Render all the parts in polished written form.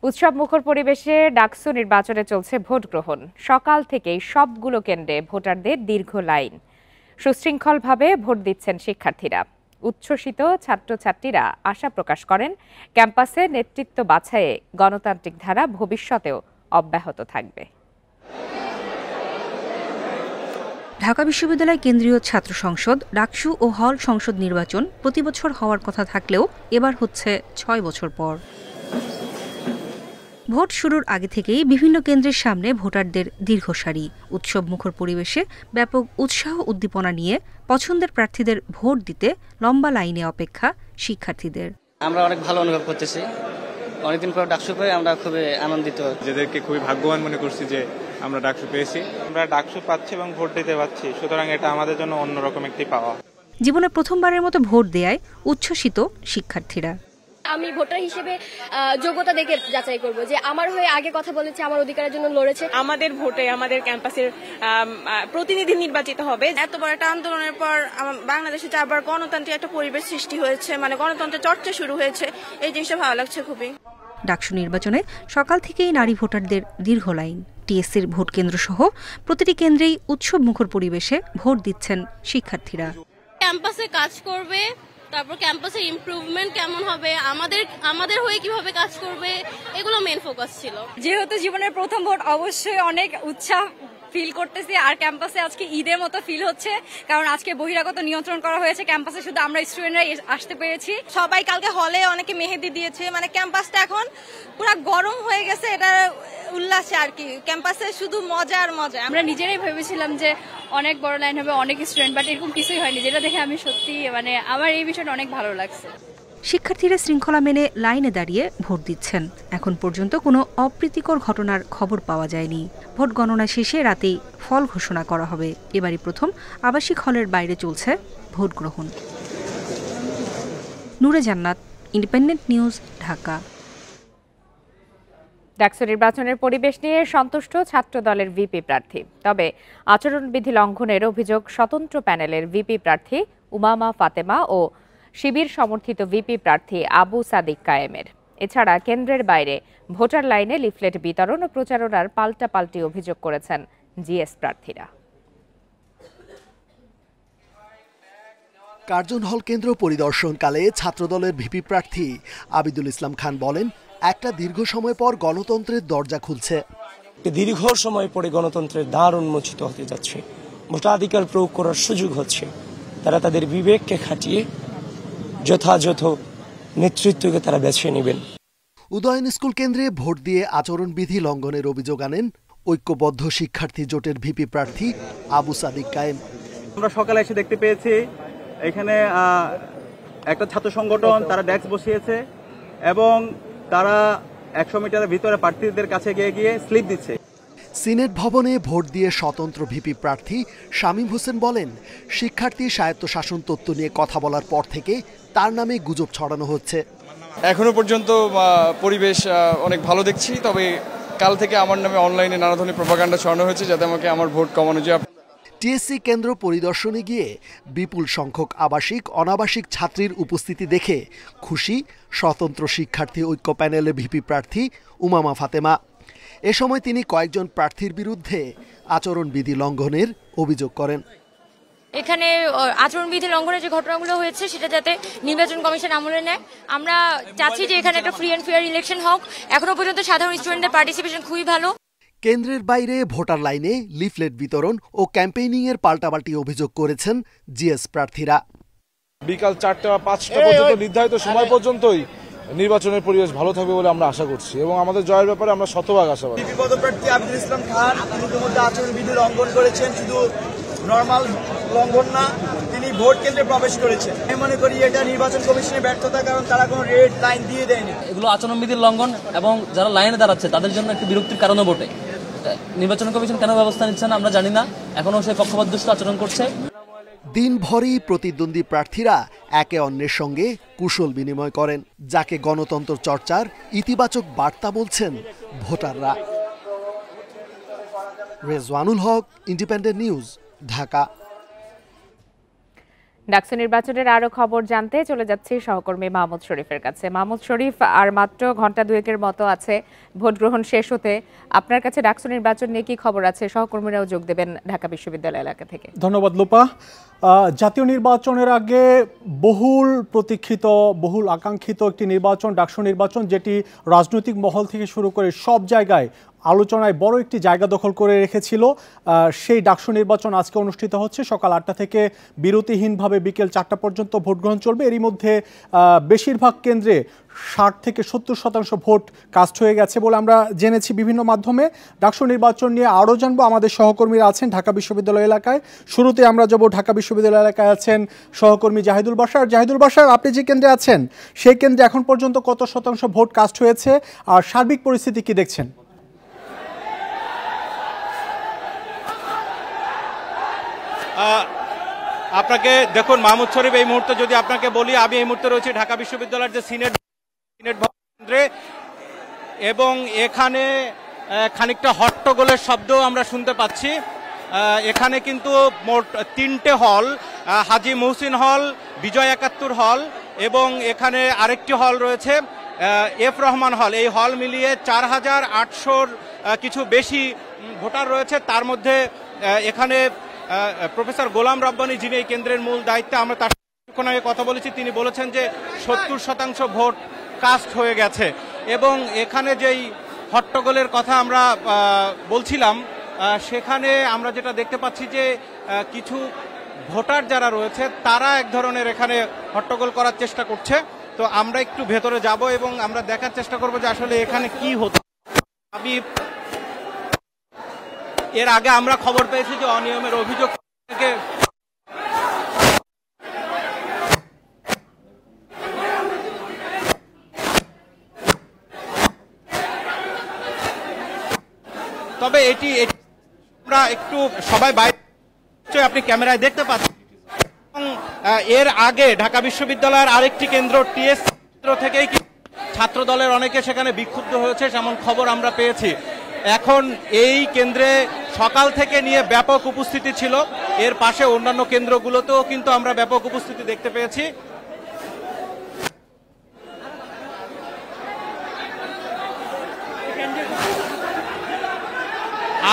উৎসব মুখর পরিবেশে ডাকসু নির্বাচনে চলছে ভোট গ্রহণ। সকাল থেকেই সবগুলো কেন্দ্রে ভোটারদের দীর্ঘ লাইন। সুশৃঙ্খলভাবে ভোট দিচ্ছেন শিক্ষার্থীরা। উচ্ছ্বসিত ছাত্রছাত্রীরা আশা প্রকাশ করেন ক্যাম্পাসে নেতৃত্ব বাছাইয়ে গণতান্ত্রিক ধারা ভবিষ্যতেও অব্যাহত থাকবে। ঢাকা বিশ্ববিদ্যালয় কেন্দ্রীয় ছাত্র সংসদ, ডাকসু ও হল সংসদ নির্বাচন প্রতিবছর হওয়ার কথা থাকলেও এবার হচ্ছে ৬ বছর পর। ভোট শুরুর আগে থেকেই বিভিন্ন কেন্দ্রের সামনে ভোটারদের দীর্ঘ সারি। উৎসব মুখর পরিবেশে ব্যাপক উৎসাহ উদ্দীপনা নিয়ে পছন্দের প্রার্থীদের ভোট দিতে লম্বা লাইনে অপেক্ষা শিক্ষার্থীদের। আমরা অনেক ভালো অনুভব করতেছি। অনেকদিন পর ডাকসু পেয়ে আমরা খুবই আনন্দিত। নিজেদেরকে খুবই ভাগ্যবান মনে করছি যে আমরা ডাকসু পেয়েছি। আমরা ডাকসু পাচ্ছি এবং ভোট দিতে পারছি, সুতরাং এটা আমাদের জন্য অন্যরকম একটি পাওয়া। জীবনে প্রথমবারের মতো ভোট দেয়ায় উচ্ছ্বসিত শিক্ষার্থীরা। আমি ভোটার হিসেবে যোগ্যতা দেখে যাচাই করব যে আমার হয়ে আগে কথা বলেছে, আমার অধিকারের জন্য লড়েছে। আমাদের ভোটে আমাদের ক্যাম্পাসের প্রতিনিধি নির্বাচিত হবে। এত বড় একটা আন্দোলনের পর বাংলাদেশে আবার গণতান্ত্রিক একটা পরিবেশ সৃষ্টি হয়েছে, মানে গণতন্ত্রের চর্চা শুরু হয়েছে। এই জিনিসটা ভালো লাগছে খুবই। ডাকসু নির্বাচনে সকাল থেকেই নারী ভোটারদের দীর্ঘ লাইন। টিএসসির ভোট কেন্দ্র সহ প্রতিটি কেন্দ্রেই উৎসব মুখর পরিবেশে ভোট দিচ্ছেন শিক্ষার্থীরা। ক্যাম্পাসে কাজ করবে, তারপর ক্যাম্পাসের ইমপ্রুভমেন্ট কেমন হবে, আমাদের হয়ে কিভাবে কাজ করবে, এগুলো মেন ফোকাস ছিল। যেহেতু জীবনের প্রথম ভোট, অবশ্যই অনেক উৎসাহ ফিল করতেছি। আর ক্যাম্পাসে আজকে ঈদের মতো ফিল হচ্ছে, কারণ আজকে বহিরাগত নিয়ন্ত্রণ করা হয়েছে। ক্যাম্পাসে শুধু আমরা স্টুডেন্টরা আসতে পেরেছি। সবাই কালকে হলে অনেকে মেহেদি দিয়েছে, মানে ক্যাম্পাসটা এখন পুরো গরম হয়ে গেছে। এটা উল্লাসে আর কি, ক্যাম্পাসে শুধু মজা আর মজা। আমরা নিজেরাই ভেবেছিলাম যে অনেক বড় লাইন হবে, অনেক স্টুডেন্ট, বাট এরকম কিছুই হয়নি, যেটা দেখে আমি সত্যি মানে আমার এই বিষয়টা অনেক ভালো লাগছে। শিক্ষার্থীরা শৃঙ্খলা মেনে লাইনে দাঁড়িয়ে ভোট দিচ্ছেন। এখন পর্যন্ত কোনো অপ্রীতিকর ঘটনার খবর পাওয়া যায়নি। ভোট গণনা শেষে রাতেই ফল ঘোষণা করা হবে। এবারই প্রথম আবাসিক হলের বাইরে চলছে ভোট গ্রহণ। নূরে জান্নাত, ইন্ডিপেন্ডেন্ট নিউজ, ঢাকা। ডাকসু নির্বাচনের পরিবেশ নিয়ে সন্তুষ্ট ছাত্র দলের ভিপি প্রার্থী। তবে আচরণবিধি লঙ্ঘনের অভিযোগ স্বতন্ত্র প্যানেলের ভিপি প্রার্থী উমামা ফাতেমা ও শিবির সমর্থিত ভিপি প্রার্থী আবু সাদিক কায়েমের। এছাড়া কেন্দ্রের বাইরে ভোটার লাইনে লিফলেট বিতরণ ও প্রচারণার পাল্টাপাল্টি অভিযোগ করেছেন জিএস প্রার্থীরা। কার্জন হল কেন্দ্র পরিদর্শনকালে ছাত্রদলের ভিপি প্রার্থী আবিদুল ইসলাম খান বলেন, একটা দীর্ঘ সময় পর গণতন্ত্রের দরজা খুলছে। দীর্ঘ সময় পরে গণতন্ত্রের দ্বার উন্মোচিত হতে যাচ্ছে, ভোটাধিকার প্রয়োগ করার সুযোগ হচ্ছে। তারা তাদের বিবেককে খাটিয়ে যথাযথ নেতৃত্বকে তারা বেছে নেবেন। উদয়ন স্কুল কেন্দ্রে ভোট দিয়ে আচরণবিধি লঙ্ঘনের অভিযোগ আনেন ঐক্যবদ্ধ শিক্ষার্থী জোটের ভিপি প্রার্থী আবু সাদিক কায়েম। আমরা সকালে এসে দেখতে পেয়েছি এখানে একটা ছাত্র সংগঠন তারা ডেস্ক বসিয়েছে এবং তারা 100 মিটারের ভিতরে প্রার্থীদের কাছে গিয়ে স্লিপ দিচ্ছে। সিনেট ভবনে ভোট দিয়ে স্বতন্ত্র ভিপি প্রার্থী শামীম হোসেন বলেন, শিক্ষার্থী স্বায়ত্তশাসন তত্ত্ব নিয়ে কথা বলার পর থেকে তার নামে গুজব ছড়ানো হচ্ছে। এখনো পর্যন্ত পরিবেশ অনেক ভালো দেখছি, তবে কাল থেকে আমার নামে অনলাইনে নানা ধরনের প্রপাগান্ডা ছড়ানো হয়েছে যাতে আমাকে আমার ভোট কমানো যায়। টিএসসি কেন্দ্র পরিদর্শনে গিয়ে বিপুল সংখ্যক আবাসিক অনাবাসিক ছাত্রীর উপস্থিতি দেখে খুশি স্বতন্ত্র শিক্ষার্থী ঐক্য প্যানেলের ভিপি প্রার্থী উমামা ফাতেমা। এ সময় তিনি কয়েকজন প্রার্থীর বিরুদ্ধে আচরণবিধি লঙ্ঘনের অভিযোগ করেন। এখানে আচরণবিধি লঙ্ঘনের যে ঘটনাগুলো হয়েছে সেটা যাতে নির্বাচন কমিশন আমলে নেয়। আমরা চাচ্ছি যে এখানে একটা ফ্রি অ্যান্ড ফেয়ার ইলেকশন হোক। এখনো পর্যন্ত সাধারণ স্টুডেন্টদের পার্টিসিপেশন খুবই ভালো। কেন্দ্রের বাইরে ভোটার লাইনে লিফলেট বিতরণ ও ক্যাম্পেইনিং এর পাল্টাপাল্টি অভিযোগ করেছেন জিএস প্রার্থীরা। বিকাল 4টা বা 5টা পর্যন্ত নির্ধারিত সময় পর্যন্তই নির্বাচনের পরিবেশ ভালো থাকবে বলে আমরা আশা করছি এবং আমাদের জয়ের ব্যাপারে আমরা শতভাগ আশাবাদী। পদপ্রার্থী আবিদুল ইসলাম খান তিনি ইতিমধ্যে আচরণবিধি লঙ্ঘন করেছেন, শুধু নর্মাল লঙ্ঘন না, তিনি ভোট কেন্দ্রে প্রবেশ করেছেন। আমি মনে করি এটা নির্বাচন কমিশনের ব্যর্থতা, কারণ তারা কোনো রেড লাইন দিয়ে দেয়নি। এগুলো আচরণবিধির লঙ্ঘন এবং যারা লাইনে দাঁড়াচ্ছে তাদের জন্য একটি বিরক্তির কারণও বটে। নির্বাচন কমিশন কেন ব্যবস্থা নিচ্ছে না আমরা জানি না, এখনো সে পক্ষপাতদুষ্ট আচরণ করছে। দিনভরই প্রতিদ্বন্দ্বী প্রার্থীরা একে অন্যের সঙ্গে কুশল বিনিময় করেন, যাকে গণতন্ত্র চর্চার ইতিবাচক বার্তা বলছেন ভোটাররা। রেজওয়ানুল হক, ইন্ডিপেন্ডেন্ট নিউজ, ঢাকা। ডাকসু নির্বাচনের আরো খবর জানতে চলে যাচ্ছি সহকর্মী মাহমুদ শরীফের কাছে। মাহমুদ শরীফ, আর মাত্র ঘন্টা দুয়েকের মতো আছে ভোট গ্রহণ শেষ হতে। আপনার কাছে ডাকসু নির্বাচন নিয়ে কি খবর আছে? সহকর্মীরাও যোগ দেবেন ঢাকা বিশ্ববিদ্যালয় এলাকা থেকে। ধন্যবাদ লোপা। জাতীয় নির্বাচনের আগে বহুল প্রতীক্ষিত, বহুল আকাঙ্ক্ষিত একটি নির্বাচন, ডাকসু নির্বাচন, যেটি রাজনৈতিক মহল থেকে শুরু করে সব জায়গায় আলোচনায় বড় একটি জায়গা দখল করে রেখেছিল। সেই ডাকসু নির্বাচন আজকে অনুষ্ঠিত হচ্ছে। সকাল 8টা থেকে বিরতিহীনভাবে বিকেল 4টা পর্যন্ত ভোট গ্রহণ চলবে। এরই মধ্যে বেশিরভাগ কেন্দ্রে 60 থেকে 70% ভোট কাস্ট হয়ে গেছে বলে আমরা জেনেছি বিভিন্ন মাধ্যমে। ডাকসু নির্বাচন নিয়ে আরও জানবো, আমাদের সহকর্মীরা আছেন ঢাকা বিশ্ববিদ্যালয় এলাকায়। শুরুতে আমরা যাব ঢাকা বিশ্ববিদ্যালয় এলাকায় আছেন সহকর্মী জাহিদুল বাশার। জাহিদুল বাশার, আপনি যে কেন্দ্রে আছেন সেই কেন্দ্রে এখন পর্যন্ত কত শতাংশ ভোট কাস্ট হয়েছে আর সার্বিক পরিস্থিতি কি দেখছেন? আপনাকে দেখুন মাহমুদ শরীফ, এই মুহূর্তে যদি আপনাকে বলি, আমি এই মুহূর্তে রয়েছি ঢাকা বিশ্ববিদ্যালয়ের যে সিনেট কেন্দ্রে, এবং এখানে খানিকটা হট্টগোলের শব্দ আমরা শুনতে পাচ্ছি। এখানে কিন্তু মোট 3টে হল, হাজী মুহসিন হল, বিজয় 71 হল এবং এখানে আরেকটি হল রয়েছে এফ রহমান হল। এই হল মিলিয়ে 4800 কিছু বেশি ভোটার রয়েছে। তার মধ্যে এখানে প্রফেসর গোলাম রব্বানী, যিনি এই কেন্দ্রের মূল দায়িত্বে, আমরা তার কিছুক্ষণ আগে কথা বলেছি, তিনি বলেছেন যে 70% ভোট কাস্ট হয়ে গেছে। এবং এখানে যেই হট্টগোলের কথা আমরা বলছিলাম, সেখানে আমরা যেটা দেখতে পাচ্ছি যে কিছু ভোটার যারা রয়েছে তারা এক ধরনের এখানে হট্টগোল করার চেষ্টা করছে। তো আমরা একটু ভেতরে যাব এবং আমরা দেখার চেষ্টা করব যে আসলে এখানে কি হতো। আমি এর আগে আমরা খবর পেয়েছি যে অনিয়মের অভিযোগ থেকে তবে এটি আমরা একটু সবাই বাইরে, আপনি ক্যামেরায় দেখতে পাচ্ছেন। এবং এর আগে ঢাকা বিশ্ববিদ্যালয়ের আরেকটি কেন্দ্র টিএস কেন্দ্র থেকেই ছাত্র দলের অনেকে সেখানে বিক্ষুব্ধ হয়েছে, এমন খবর আমরা পেয়েছি। এখন এই কেন্দ্রে সকাল থেকে নিয়ে ব্যাপক উপস্থিতি ছিল। এর পাশে অন্যান্য কেন্দ্রগুলোতেও কিন্তু আমরা ব্যাপক উপস্থিতি দেখতে পেয়েছি।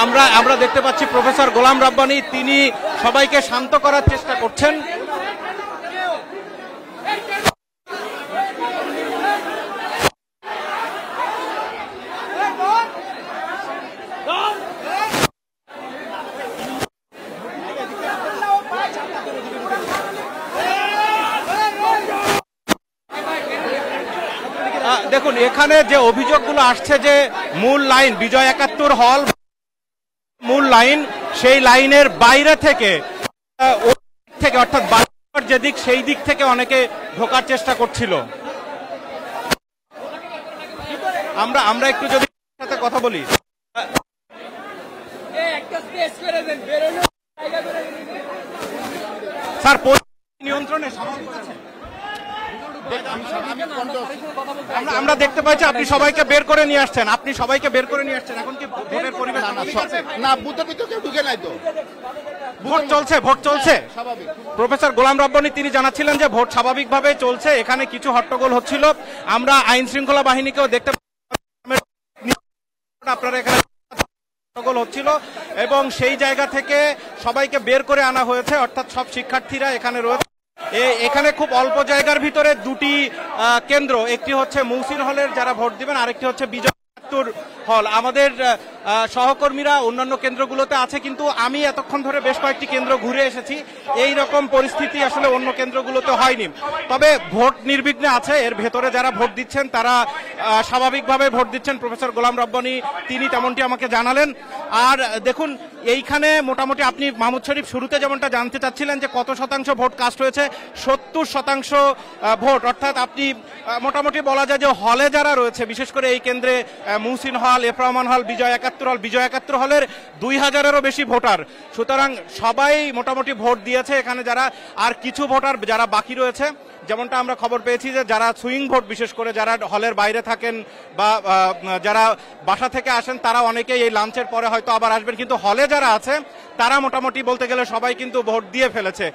আমরা দেখতে পাচ্ছি প্রফেসর গোলাম রব্বানী, তিনি সবাইকে শান্ত করার চেষ্টা করছেন। দেখুন এখানে যে অভিযোগগুলো আসছে যে মূল লাইন বিজয় 71 হল মূল লাইন, সেই লাইনের বাইরে থেকে অর্থাৎ বাজার যেদিক সেই দিক থেকে অনেকে ঢোকার চেষ্টা করছিল। আমরা একটু যদি সাথে কথা বলি, স্যার নিয়ন্ত্রণে আমরা দেখতে পাচ্ছি আপনি সবাইকে বের করে নিয়ে আসছেন, এখন কি ভোটের পরিবেশ না? বুথের ভিতরে কেউ ঢুকে নাই তো, ভোট চলছে। প্রফেসর গোলাম রব্বানী তিনি জানাচ্ছিলেন যে ভোট স্বাভাবিকভাবে চলছে, এখানে কিছু হট্টগোল হচ্ছিল। আমরা আইন শৃঙ্খলা বাহিনীকেও দেখতে আপনারা এখানে হট্টগোল হচ্ছিল এবং সেই জায়গা থেকে সবাইকে বের করে আনা হয়েছে, অর্থাৎ সব শিক্ষার্থীরা এখানে রয়েছে। এখানে খুব অল্প জায়গার ভিতরে দুটি কেন্দ্র, একটি হচ্ছে মুহসিন হলের যারা ভোট দিবেন, আরেকটি হচ্ছে বিজয় 71 হল। আমাদের সহকর্মীরা অন্যান্য কেন্দ্রগুলোতে আছে, কিন্তু আমি এতক্ষণ ধরে বেশ কয়েকটি কেন্দ্র ঘুরে এসেছি, এই রকম পরিস্থিতি আসলে অন্য কেন্দ্রগুলোতে হয়নি। তবে ভোট নির্বিঘ্নে আছে, এর ভেতরে যারা ভোট দিচ্ছেন তারা স্বাভাবিকভাবে ভোট দিচ্ছেন। প্রফেসর গোলাম রব্বানী তিনি তেমনটি আমাকে জানালেন। আর দেখুন এইখানে মোটামুটি আপনি মাহমুদ শরীফ শুরুতে যেমনটা জানতে চাচ্ছিলেন যে কত শতাংশ ভোট কাস্ট হয়েছে, 70% ভোট, অর্থাৎ আপনি মোটামুটি বলা যায় যে হলে যারা রয়েছে, বিশেষ করে এই কেন্দ্রে মুহসিন হল, এফ রহমান হল, বিজয় 71 হল, বিজয় 71 হলের 2000-এরও বেশি ভোটার, সুতরাং সবাই মোটামুটি ভোট দিয়েছে এখানে যারা। আর কিছু ভোটার যারা বাকি রয়েছে, যেমনটা আমরা খবর পেয়েছি যে যারা সুইং ভোট, বিশেষ করে যারা হলের বাইরে থাকেন বা যারা বাসা থেকে আসেন, তারা অনেকেই এই লাঞ্চের পরে হয়তো আবার আসবেন, কিন্তু হলে যারা আছে তারা মোটামুটি বলতে গেলে সবাই কিন্তু ভোট দিয়ে ফেলেছে।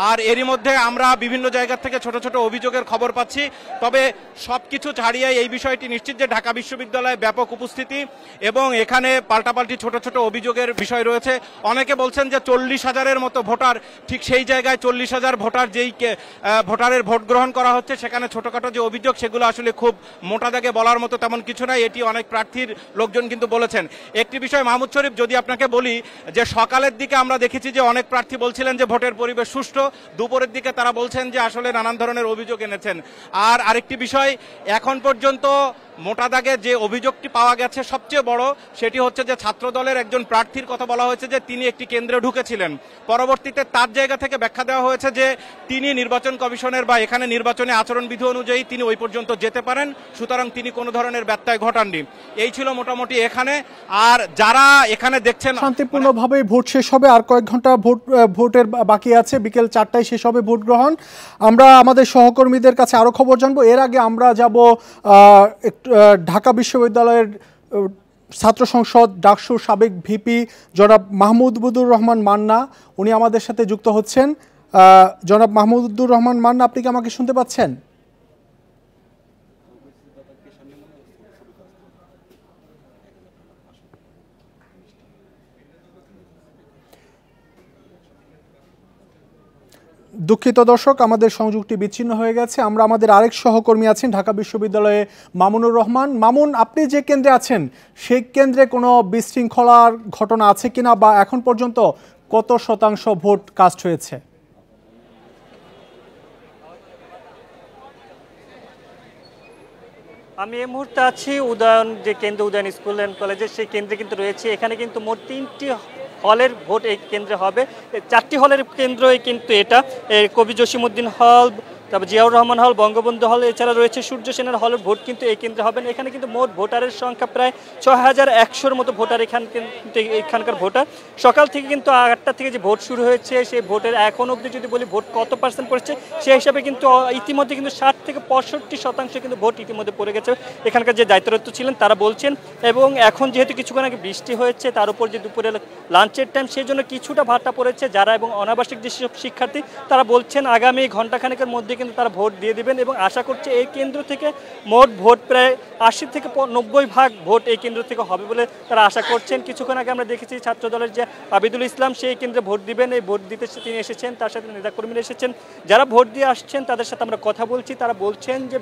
আর এরই মধ্যে আমরা বিভিন্ন জায়গা থেকে ছোট ছোট অভিযোগের খবর পাচ্ছি, তবে সবকিছু ছাড়িয়ে এই বিষয়টি নিশ্চিত যে ঢাকা বিশ্ববিদ্যালয়ে ব্যাপক উপস্থিতি এবং এখানে পাল্টাপাল্টি ছোট ছোট অভিযোগের বিষয় রয়েছে। অনেকে বলছেন যে 40,000-এর মতো ভোটার, ঠিক সেই জায়গায় 40,000 ভোটার যেই ভোটারের ভোট গ্রহণ করা হচ্ছে, সেখানে ছোটখাটো যে অভিযোগ সেগুলো আসলে খুব মোটা দাগে বলার মতো তেমন কিছু নাই, এটি অনেক প্রার্থীর লোকজন কিন্তু বলেছেন। একটি বিষয় মাহমুদ শরীফ যদি আপনাকে বলি যে সকালের দিকে আমরা দেখেছি যে অনেক প্রার্থী বলছিলেন যে ভোটের পরিবেশ সুষ্ঠু, দুপুরের দিকে তারা বলছেন যে আসলে নানান ধরনের অভিযোগ এনেছেন। আর আরেকটি বিষয়, এখন পর্যন্ত মোটা দাগে যে অভিযোগটি পাওয়া গেছে সবচেয়ে বড়, সেটি হচ্ছে যে ছাত্রদলের একজন প্রার্থীর কথা বলা হয়েছে যে তিনি একটি কেন্দ্রে ঢুকেছিলেন, পরবর্তীতে তার জায়গা থেকে ব্যাখ্যা দেওয়া হয়েছে যে তিনি নির্বাচন কমিশনের বা এখানে নির্বাচনে আচরণবিধি অনুযায়ী তিনি ওই পর্যন্ত যেতে পারেন, সুতরাং তিনি কোনো ধরনের ব্যত্যয় ঘটাননি। এই ছিল মোটামুটি এখানে। আর যারা এখানে দেখছেন শান্তিপূর্ণভাবে ভোট শেষ হবে, আর কয়েক ঘন্টা ভোটের বাকি আছে, বিকেল 4টায় শেষ হবে ভোট গ্রহণ। আমরা আমাদের সহকর্মীদের কাছে আরো খবর জানবো। এর আগে আমরা যাব ঢাকা বিশ্ববিদ্যালয়ের ছাত্র সংসদ ডাকসুর সাবেক ভিপি জনাব মাহমুদুর রহমান মান্না, উনি আমাদের সাথে যুক্ত হচ্ছেন। জনাব মাহমুদুর রহমান মান্না, আপনি কি আমাকে শুনতে পাচ্ছেন? দুঃখিত দর্শক, আমাদের সংযোগটি বিচ্ছিন্ন হয়ে গেছে। আমরা আমাদের আরেক সহকর্মী আছেন ঢাকা বিশ্ববিদ্যালয়ে মামুনুর রহমান। মামুন, আপনি যে কেন্দ্রে আছেন সেই কেন্দ্রে কোনো বিশৃঙ্খলার ঘটনা আছে কিনা, বা এখন পর্যন্ত কত শতাংশ ভোট কাস্ট হয়েছে? আমি এই মুহূর্তে আছি উদয়ন যে কেন্দ্র, উদয়ন স্কুল অ্যান্ড কলেজে, সেই কেন্দ্রে কিন্তু রয়েছে। এখানে কিন্তু মোট 3টি হলের ভোট এই কেন্দ্রে হবে। 4টি হলের কেন্দ্র কিন্তু এটা, কবি জসিমউদ্দিন হল, তারপর জিয়াউর রহমান হল, বঙ্গবন্ধু হল, এছাড়া রয়েছে সূর্য সেনের হলের ভোট কিন্তু এই কেন্দ্রে হবেন। এখানে কিন্তু মোট ভোটারের সংখ্যা প্রায় 6100-র মতো ভোটার এখানকার ভোটার। সকাল থেকে কিন্তু 8টা থেকে যে ভোট শুরু হয়েছে, সেই ভোটের এখন অবধি যদি বলি ভোট কত পার্সেন্ট পড়েছে, সেই হিসাবে কিন্তু ইতিমধ্যে কিন্তু 60 থেকে 65% কিন্তু ভোট ইতিমধ্যে পড়ে গেছে এখানকার যে দায়িত্বরত ছিলেন তারা বলছেন। এবং এখন যেহেতু কিছুক্ষণ আগে বৃষ্টি হয়েছে, তার উপর যে দুপুরে লাঞ্চের টাইম, সেই জন্য কিছুটা ভাটা পড়েছে যারা, এবং অনাবাসিক যেসব শিক্ষার্থী তারা বলছেন আগামী ঘণ্টাখানেকের মধ্যে কিন্তু তারা ভোট দিয়ে দিবেন। এবং আশা করছে এই কেন্দ্র থেকে মোট ভোট প্রায় 80 থেকে 90% ভোট এই কেন্দ্র থেকে হবে বলে তারা আশা করছেন। কিছুক্ষণ আগে আমরা দেখেছি ছাত্র দলের যে আবিদুল ইসলাম সেই কেন্দ্রে ভোট দিবেন, এই ভোট দিতে তিনি এসেছেন, তার সাথে নেতাকর্মীরা এসেছেন। যারা ভোট দিয়ে আসছেন তাদের সাথে আমরা কথা বলছি, তারা বলছেন যে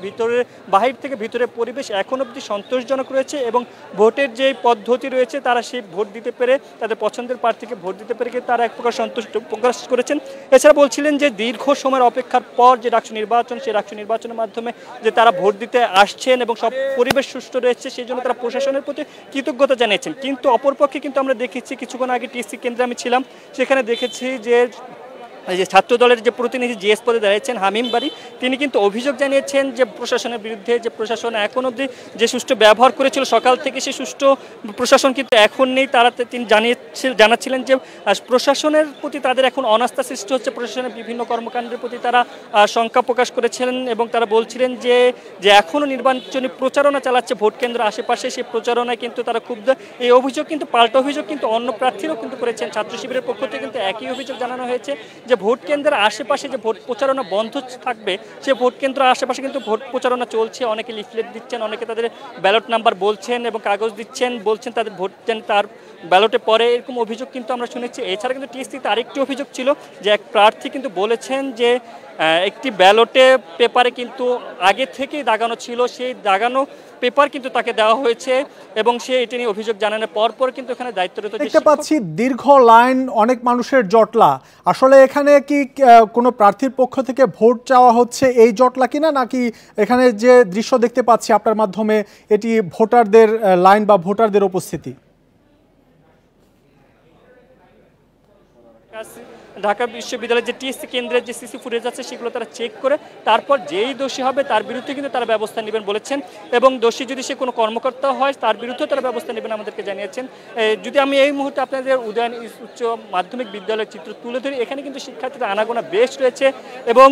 বাহির থেকে ভিতরের পরিবেশ এখন অবধি সন্তোষজনক রয়েছে এবং ভোটের যে পদ্ধতি রয়েছে তারা সেই ভোট দিতে পেরে, তাদের পছন্দের প্রার্থীকে ভোট দিতে পেরে তারা এক প্রকার সন্তুষ্ট প্রকাশ করেছেন। এছাড়া বলছিলেন যে দীর্ঘ সময়ের অপেক্ষার পর যে ডাকসু নির্বাচন, সেই ডাকসু নির্বাচনের মাধ্যমে যে তারা ভোট দিতে আসছেন এবং সব পরিবেশ সুষ্ঠু রয়েছে, সেই জন্য তারা প্রশাসনের প্রতি কৃতজ্ঞতা জানিয়েছেন। কিন্তু অপরপক্ষে কিন্তু আমরা দেখেছি, কিছুক্ষণ আগে টিএসসি কেন্দ্রে আমি ছিলাম, সেখানে দেখেছি যে ছাত্র দলের যে প্রতিনিধি জিএস পদে দাঁড়িয়েছেন হামিম বাড়ি, তিনি কিন্তু অভিযোগ জানিয়েছেন যে প্রশাসনের বিরুদ্ধে, যে প্রশাসন এখন অবধি যে সুষ্ঠু ব্যবহার করেছিল সকাল থেকে, সেই সুষ্ঠু প্রশাসন কিন্তু এখন নেই। তিনি জানাচ্ছিলেন যে প্রশাসনের প্রতি তাদের এখন অনাস্থা সৃষ্টি হচ্ছে, প্রশাসনের বিভিন্ন কর্মকাণ্ডের প্রতি তারা শঙ্কা প্রকাশ করেছিলেন এবং তারা বলছিলেন যে এখনও নির্বাচনী প্রচারণা চালাচ্ছে ভোট কেন্দ্র আশেপাশে, সেই প্রচারণায় কিন্তু তারা ক্ষুব্ধ। এই অভিযোগ কিন্তু পাল্টা অভিযোগ কিন্তু অন্য প্রার্থীরাও কিন্তু করেছেন। ছাত্র শিবিরের পক্ষ থেকে কিন্তু একই অভিযোগ জানানো হয়েছে যে ভোট কেন্দ্রের আশেপাশে যে ভোট প্রচারণা বন্ধ থাকবে, সে ভোট কেন্দ্রের আশেপাশে কিন্তু ভোট প্রচারণা চলছে। অনেকে লিফলেট দিচ্ছেন, অনেকে তাদের ব্যালট নাম্বার বলছেন এবং কাগজ দিচ্ছেন, বলছেন তাদের ভোট যেন তার ব্যালটে পরে, এরকম অভিযোগ কিন্তু আমরা শুনেছি। এছাড়া কিন্তু টিএসসিতে আরেকটি অভিযোগ ছিল যে এক প্রার্থী কিন্তু বলেছেন যে একটি ব্যালটে পেপারে কিন্তু আগে থেকেই দাগানো ছিল, সেই দাগানো পেপার কিন্তু তাকে দেওয়া হয়েছে এবং সে এটি নিয়ে অভিযোগ জানানোর পর কিন্তু এখানে দায়িত্বরত দেখতে পাচ্ছি দীর্ঘ লাইন, অনেক মানুষের জটলা। আসলে এখানে কি কোনো প্রার্থীর পক্ষ থেকে ভোট চাওয়া হচ্ছে এই জটলা কিনা, নাকি এখানে যে দৃশ্য দেখতে পাচ্ছি আপনার মাধ্যমে এটি ভোটারদের লাইন বা ভোটারদের উপস্থিতি? ঢাকা বিশ্ববিদ্যালয়ের যে টিএসসি কেন্দ্রের যে সিসি ফুটেজ আছে সেগুলো তারা চেক করে তারপর যেই দোষী হবে তার বিরুদ্ধে কিন্তু তারা ব্যবস্থা নেবেন বলেছেন, এবং দোষী যদি সে কোনো কর্মকর্তা হয় তার বিরুদ্ধে তারা ব্যবস্থা নেবেন আমাদেরকে জানিয়েছেন। যদি আমি এই মুহূর্তে আপনাদের উদয়ন উচ্চ মাধ্যমিক বিদ্যালয়ের চিত্র তুলে ধরি, এখানে কিন্তু শিক্ষার্থীদের আনাগোনা বেশ রয়েছে এবং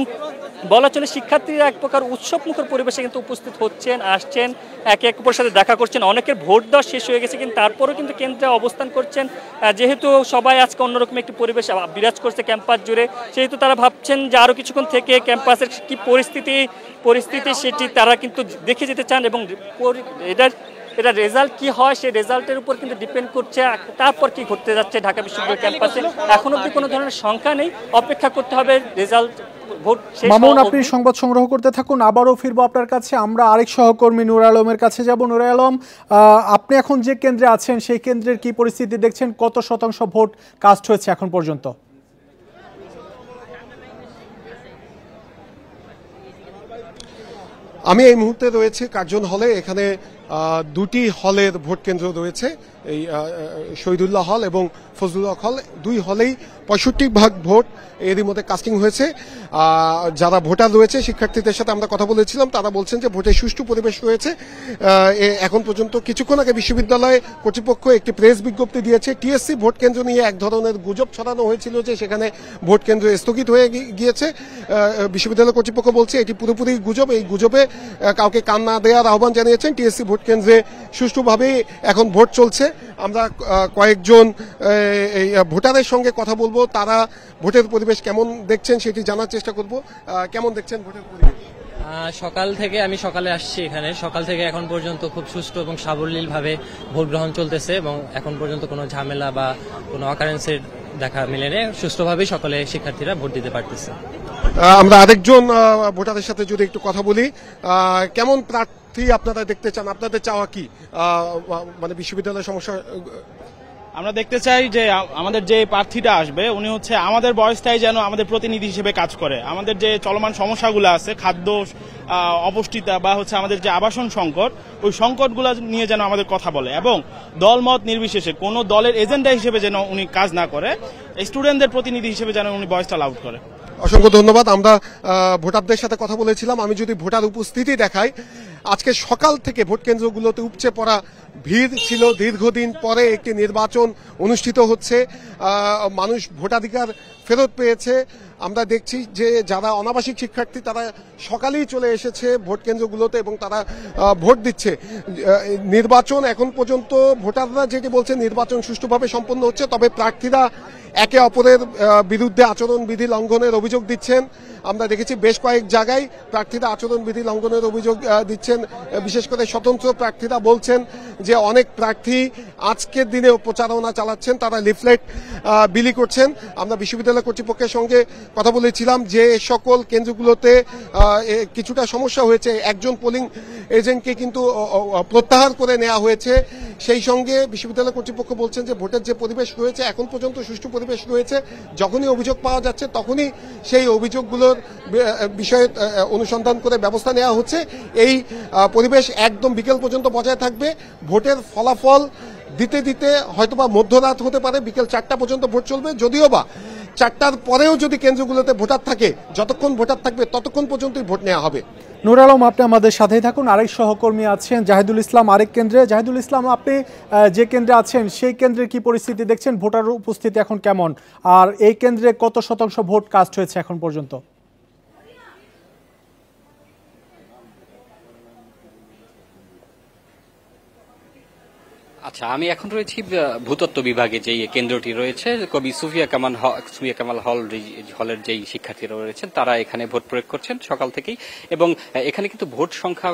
বলা চলে শিক্ষার্থীরা এক প্রকার উৎসবমুখর পরিবেশে কিন্তু উপস্থিত হচ্ছেন, আসছেন, একে অপরের সাথে দেখা করছেন। অনেকের ভোট দেওয়া শেষ হয়ে গেছে কিন্তু তারপরেও কিন্তু কেন্দ্রে অবস্থান করছেন, যেহেতু সবাই আজকে অন্যরকম একটি পরিবেশ বিরাজ করছে ক্যাম্পাস জুড়ে, সেহেতু তারা ভাবছেন যে আরও কিছুক্ষণ থেকে ক্যাম্পাসের কি পরিস্থিতি সেটি তারা কিন্তু দেখে যেতে চান এবং এটা রেজাল্ট কি হয় সেই রেজাল্টের উপর কিন্তু ডিপেন্ড করছে তারপর কি ঘটতে যাচ্ছে ঢাকা বিশ্ববিদ্যালয় ক্যাম্পাসে। এখন অবধি কোনো ধরনের সংখ্যা নেই, অপেক্ষা করতে হবে রেজাল্ট। মামুন, আপনি সংবাদ সংগ্রহ করতে থাকুন, আবারও ফিরবো আপনার কাছে। আমরা আরেক সহকর্মী নূর আলমের কাছে যাব। নূর আলম, আপনি এখন যে কেন্দ্রে আছেন সেই কেন্দ্রের কি পরিস্থিতি দেখছেন? কত শতাংশ ভোট কাস্ট হয়েছে এখন পর্যন্ত? আমি এই মুহূর্তে রয়েছে কার্জন হলে। এখানে দুটি হলের ভোট কেন্দ্র রয়েছে, এই শহীদুল্লাহ হল এবং ফজলুল্লাহ হল। দুই হলেই 65% ভোট এরই মধ্যে কাস্টিং হয়েছে। যারা ভোটার রয়েছে শিক্ষার্থীদের সাথে আমরা কথা বলেছিলাম, তারা বলছেন যে ভোটের সুষ্ঠু পরিবেশ রয়েছে। এখন পর্যন্ত কিছুক্ষণ আগে বিশ্ববিদ্যালয় কর্তৃপক্ষ একটি প্রেস বিজ্ঞপ্তি দিয়েছে। টিএসসি ভোট কেন্দ্র নিয়ে এক ধরনের গুজব ছড়ানো হয়েছিল যে সেখানে ভোট কেন্দ্র স্থগিত হয়ে গিয়েছে। বিশ্ববিদ্যালয় কর্তৃপক্ষ বলছে এটি পুরোপুরি গুজব। এই গুজবে কাউকে কান না দেওয়ার আহ্বান জানিয়েছেন। টিএসসি ভোট কেন্দ্রে সুষ্ঠুভাবেই এখন ভোট চলছে। আমরা কয়েকজন এই ভোটারের সঙ্গে কথা বলবো, তারা ভোটের পরিবেশ কেমন দেখছেন সেটি জানার চেষ্টা করব। কেমন দেখছেন ভোটের পরিবেশ? সকাল থেকে আমি সকালে আসছি এখানে, সকাল থেকে এখন পর্যন্ত খুব সুষ্ঠু এবং সাবলীলভাবে ভোট গ্রহণ চলতেছে এবং এখন পর্যন্ত কোনো ঝামেলা বা কোনো অকারেন্সের দেখা মিলেনি। সুষ্ঠুভাবেই সকলে শিক্ষার্থীরা ভোট দিতে পারতেছে। আমরা আরেকজন ভোটারের সাথে যদি একটু কথা বলি, কেমন প্রার্থী আপনারা দেখতে চান? আপনাদের চাওয়া কি? মানে বিশ্ববিদ্যালয়ের সমস্যা আমরা দেখতে চাই যে আমাদের যে প্রার্থীটা আসবে উনি হচ্ছে আমাদের বয়সটাই যেন আমাদের প্রতিনিধি হিসেবে কাজ করে। আমাদের যে চলমান সমস্যাগুলো আছে, খাদ্য অপুষ্টিতা বা হচ্ছে আমাদের যে আবাসন সংকট, ওই সংকটগুলো নিয়ে যেন আমাদের কথা বলে এবং দলমত নির্বিশেষে কোনো দলের এজেন্ডা হিসেবে যেন উনি কাজ না করে, স্টুডেন্টদের প্রতিনিধি হিসেবে যেন উনি ভয়েসটা লাউড করে। অসংখ্য ধন্যবাদ। আমরা ভোটারদের সাথে কথা বলেছিলাম। আমি যদি ভোটার উপস্থিতি দেখাই, আজকে সকাল থেকে ভোট কেন্দ্রগুলোতে উপচে পড়া ভিড় ছিল। দীর্ঘদিন পরে একটি নির্বাচন অনুষ্ঠিত হচ্ছে, মানুষ ভোটাধিকার ফেরত পেয়েছে। আমরা দেখছি যে যারা অনাবাসিক শিক্ষার্থী তারা সকালেই চলে এসেছে ভোট কেন্দ্রগুলোতে এবং তারা ভোট দিচ্ছে। নির্বাচন এখন পর্যন্ত ভোটাররা যেটি বলছে নির্বাচন সুষ্ঠুভাবে সম্পন্ন হচ্ছে, তবে প্রার্থীরা একে অপরের বিরুদ্ধে আচরণবিধি লঙ্ঘনের অভিযোগ দিচ্ছেন। আমরা দেখেছি বেশ কয়েক জায়গায় প্রার্থীরা আচরণবিধি লঙ্ঘনের অভিযোগ দিচ্ছেন। বিশেষ করে স্বতন্ত্র প্রার্থীরা বলছেন যে অনেক প্রার্থী আজকের দিনেও প্রচারণা চালাচ্ছেন, তারা লিফলেট বিলি করছেন। আমরা বিশ্ববিদ্যালয় কর্তৃপক্ষের সঙ্গে কথা বলেছিলাম যে সকল কেন্দ্রগুলোতে কিছুটা সমস্যা হয়েছে, একজন পোলিং এজেন্টকে কিন্তু প্রত্যাহার করে নেওয়া হয়েছে। সেই সঙ্গে বিশ্ববিদ্যালয় কর্তৃপক্ষ বলছেন যে ভোটের যে পরিবেশ রয়েছে এখন পর্যন্ত সুষ্ঠু পরিবেশ রয়েছে। যখনই অভিযোগ পাওয়া যাচ্ছে তখনই সেই অভিযোগগুলোর বিষয়ে অনুসন্ধান করে ব্যবস্থা নেওয়া হচ্ছে। এই পরিবেশ একদম বিকেল পর্যন্ত বজায় থাকবে। ভোটের ফলাফল দিতে দিতে হয়তোবা মধ্যরাত হতে পারে, বিকেল 4টা পর্যন্ত ভোট চলবে। যদিও বা 4টার পরেও যদি কেন্দ্রগুলোতে ভোটার থাকে, যতক্ষণ ভোটার থাকবে ততক্ষণ পর্যন্তই ভোট নেওয়া হবে। নূর আলম, আপনি আমাদের সাথেই থাকুন। আরেক সহকর্মী আছেন জাহিদুল ইসলাম আরেক কেন্দ্রে। জাহিদুল ইসলাম, আপনি যে কেন্দ্রে আছেন সেই কেন্দ্রের কি পরিস্থিতি দেখছেন? ভোটার উপস্থিতি এখন কেমন, আর এই কেন্দ্রে কত শতাংশ ভোট কাস্ট হয়েছে এখন পর্যন্ত? আচ্ছা, আমি এখন রয়েছি ভূতত্ত্ব বিভাগে যেই কেন্দ্রটি রয়েছে, কবি সুফিয়া কামাল হলের যেই শিক্ষার্থীরা রয়েছেন তারা এখানে ভোট প্রয়োগ করছেন সকাল থেকেই, এবং এখানে কিন্তু ভোট সংখ্যা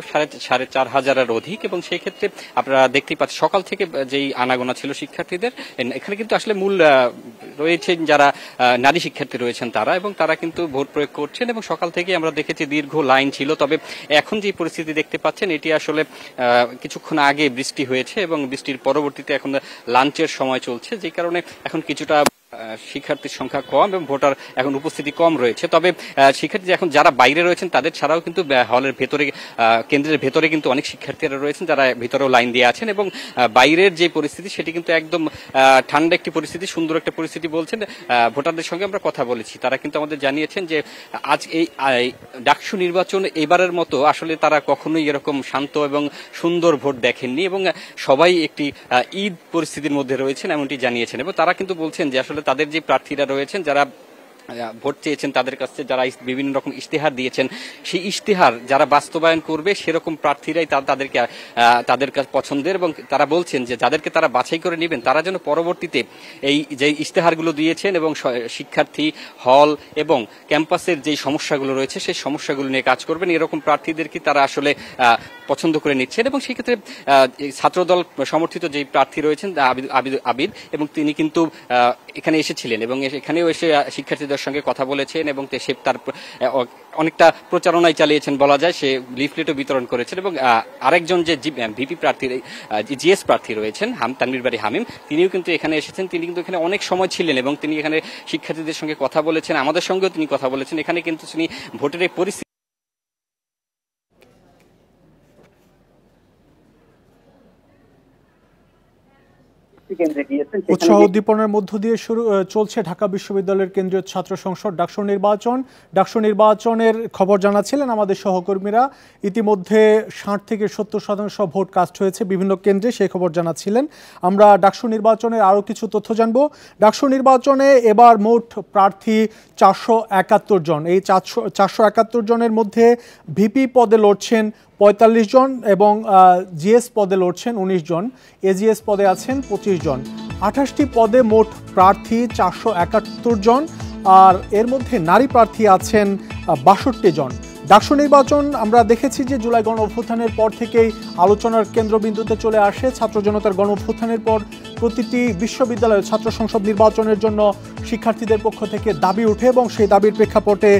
4,500-এর অধিক, এবং সেই ক্ষেত্রে আপনারা দেখতেই পাচ্ছেন সকাল থেকে যেই আনাগোনা ছিল শিক্ষার্থীদের, এখানে কিন্তু আসলে মূল রয়েছেন যারা নারী শিক্ষার্থী রয়েছেন তারা, এবং তারা কিন্তু ভোট প্রয়োগ করছেন এবং সকাল থেকে আমরা দেখেছি দীর্ঘ লাইন ছিল। তবে এখন যে পরিস্থিতি দেখতে পাচ্ছেন এটি আসলে কিছুক্ষণ আগে বৃষ্টি হয়েছে এবং বৃষ্টির পরবর্তীতে এখন লাঞ্চের সময় চলছে, যে কারণে এখন কিছুটা শিক্ষার্থীর সংখ্যা কম এবং ভোটার এখন উপস্থিতি কম রয়েছে। তবে শিক্ষার্থী এখন যারা বাইরে রয়েছেন তাদের ছাড়াও কিন্তু হলের ভেতরে কেন্দ্রের ভেতরে কিন্তু অনেক শিক্ষার্থীরা রয়েছেন যারা ভিতরেও লাইন দিয়ে আছেন এবং বাইরের যে পরিস্থিতি সেটি কিন্তু একদম ঠান্ডা একটি পরিস্থিতি, সুন্দর একটা পরিস্থিতি বলছেন। ভোটারদের সঙ্গে আমরা কথা বলেছি, তারা কিন্তু আমাদের জানিয়েছেন যে আজ এই ডাকসু নির্বাচন এবারের মতো আসলে তারা কখনোই এরকম শান্ত এবং সুন্দর ভোট দেখেননি এবং সবাই একটি ঈদ পরিস্থিতির মধ্যে রয়েছেন এমনটি জানিয়েছেন। এবং তারা কিন্তু বলছেন যে আসলে তাদের যে প্রার্থীরা রয়েছেন যারা ভোট চেয়েছেন তাদের কাছে যারা বিভিন্ন রকম ইশতেহার দিয়েছেন সেই ইশতেহার যারা বাস্তবায়ন করবে সেরকম প্রার্থীরাই তাদের কাছে পছন্দের এবং তারা বলছেন যে যাদেরকে তারা বাছাই করে নেবেন তারা যেন পরবর্তীতে এই যে ইশতেহারগুলো দিয়েছেন এবং শিক্ষার্থী হল এবং ক্যাম্পাসের যে সমস্যাগুলো রয়েছে সেই সমস্যাগুলো নিয়ে কাজ করবেন এরকম প্রার্থীদেরকে তারা আসলে পছন্দ করে নিচ্ছেন। এবং সেই ক্ষেত্রে ছাত্রদল সমর্থিত যে প্রার্থী রয়েছেন আবিদ এবং তিনি কিন্তু এখানে এসেছিলেন এবং এখানেও এসে শিক্ষার্থীদের সঙ্গে কথা বলেছেন এবং সে তার অনেকটা প্রচারণায় চালিয়েছেন বলা যায়, সে লিফলেটও বিতরণ করেছেন। এবং আরেকজন যে ভিপি প্রার্থী জিএস প্রার্থী রয়েছেন তানভীর বাড়ি হামিম, তিনিও কিন্তু এখানে এসেছেন। তিনি কিন্তু এখানে অনেক সময় ছিলেন এবং তিনি এখানে শিক্ষার্থীদের সঙ্গে কথা বলেছেন, আমাদের সঙ্গেও তিনি কথা বলেছেন। এখানে কিন্তু তিনি ভোটের এই পরিস্থিতি উৎসাহ উদ্দীপনার মধ্য দিয়ে চলছে ঢাকা বিশ্ববিদ্যালয়ের কেন্দ্রীয় ছাত্র সংসদ ডাকসু নির্বাচন। ডাকসু নির্বাচনের খবর জানাচ্ছিলেন আমাদের সহকর্মীরা। ইতিমধ্যে 60 থেকে 70% ভোট কাস্ট হয়েছে বিভিন্ন কেন্দ্রে, সেই খবর জানাচ্ছিলেন। আমরা ডাকসু নির্বাচনের আরও কিছু তথ্য জানব। ডাকসু নির্বাচনে এবার মোট প্রার্থী 471 জন। এই 471 জনের মধ্যে ভিপি পদে লড়ছেন 45 জন এবং জিএস পদে লড়ছেন 19 জন, এজিএস পদে আছেন 25 জন। 28টি পদে মোট প্রার্থী 471 জন, আর এর মধ্যে নারী প্রার্থী আছেন 62 জন। ডাকসু নির্বাচন আমরা দেখেছি যে জুলাই গণ অভ্যুত্থানের পর থেকেই আলোচনার কেন্দ্রবিন্দুতে চলে আসে। ছাত্র জনতার গণ অভ্যুত্থানের পর প্রতিটি বিশ্ববিদ্যালয়ে ছাত্র সংসদ নির্বাচনের জন্য শিক্ষার্থীদের পক্ষ থেকে দাবি ওঠে এবং সেই দাবির প্রেক্ষাপটে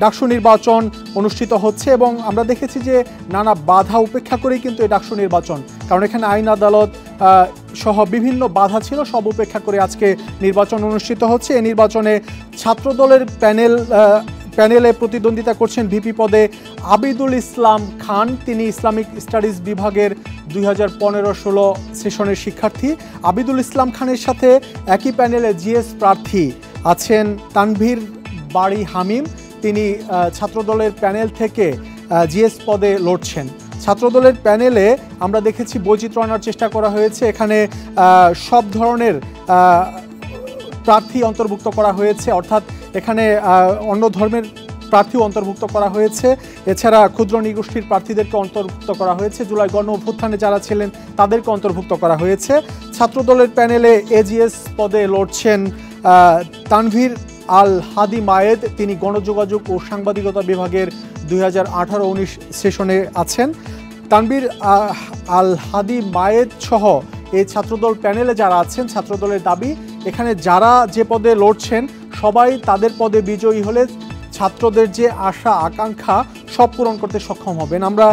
ডাকসু নির্বাচন অনুষ্ঠিত হচ্ছে। এবং আমরা দেখেছি যে নানা বাধা উপেক্ষা করেই কিন্তু এই ডাকসু নির্বাচন, কারণ এখানে আইন আদালত সহ বিভিন্ন বাধা ছিল, সব উপেক্ষা করে আজকে নির্বাচন অনুষ্ঠিত হচ্ছে। এই নির্বাচনে ছাত্রদলের প্যানেলে প্রতিদ্বন্দ্বিতা করছেন ভিপি পদে আবিদুল ইসলাম খান। তিনি ইসলামিক স্টাডিজ বিভাগের 2015-16 সেশনের শিক্ষার্থী। আবিদুল ইসলাম খানের সাথে একই প্যানেলে জিএস প্রার্থী আছেন তানভীর বাড়ি হামিম। তিনি ছাত্রদলের প্যানেল থেকে জিএস পদে লড়ছেন। ছাত্রদলের প্যানেলে আমরা দেখেছি বৈচিত্র্য আনার চেষ্টা করা হয়েছে। এখানে সব ধরনের প্রার্থী অন্তর্ভুক্ত করা হয়েছে, অর্থাৎ এখানে অন্য ধর্মের প্রার্থীও অন্তর্ভুক্ত করা হয়েছে। এছাড়া ক্ষুদ্র নৃগোষ্ঠীর প্রার্থীদেরকে অন্তর্ভুক্ত করা হয়েছে। জুলাই গণ অভ্যুত্থানে যারা ছিলেন তাদেরকে অন্তর্ভুক্ত করা হয়েছে। ছাত্রদলের প্যানেলে এজিএস পদে লড়ছেন তানভীর আল হাদি মায়েদ। তিনি গণযোগাযোগ ও সাংবাদিকতা বিভাগের 2018-19 সেশনে আছেন। তানভীর আল হাদি মায়েদ সহ এই ছাত্রদল প্যানেলে যারা আছেন, ছাত্রদলের দাবি এখানে যারা যে পদে লড়ছেন সবাই তাদের পদে বিজয়ী হলে ছাত্রদের যে আশা আকাঙ্ক্ষা সব পূরণ করতে সক্ষম হবেন। আমরা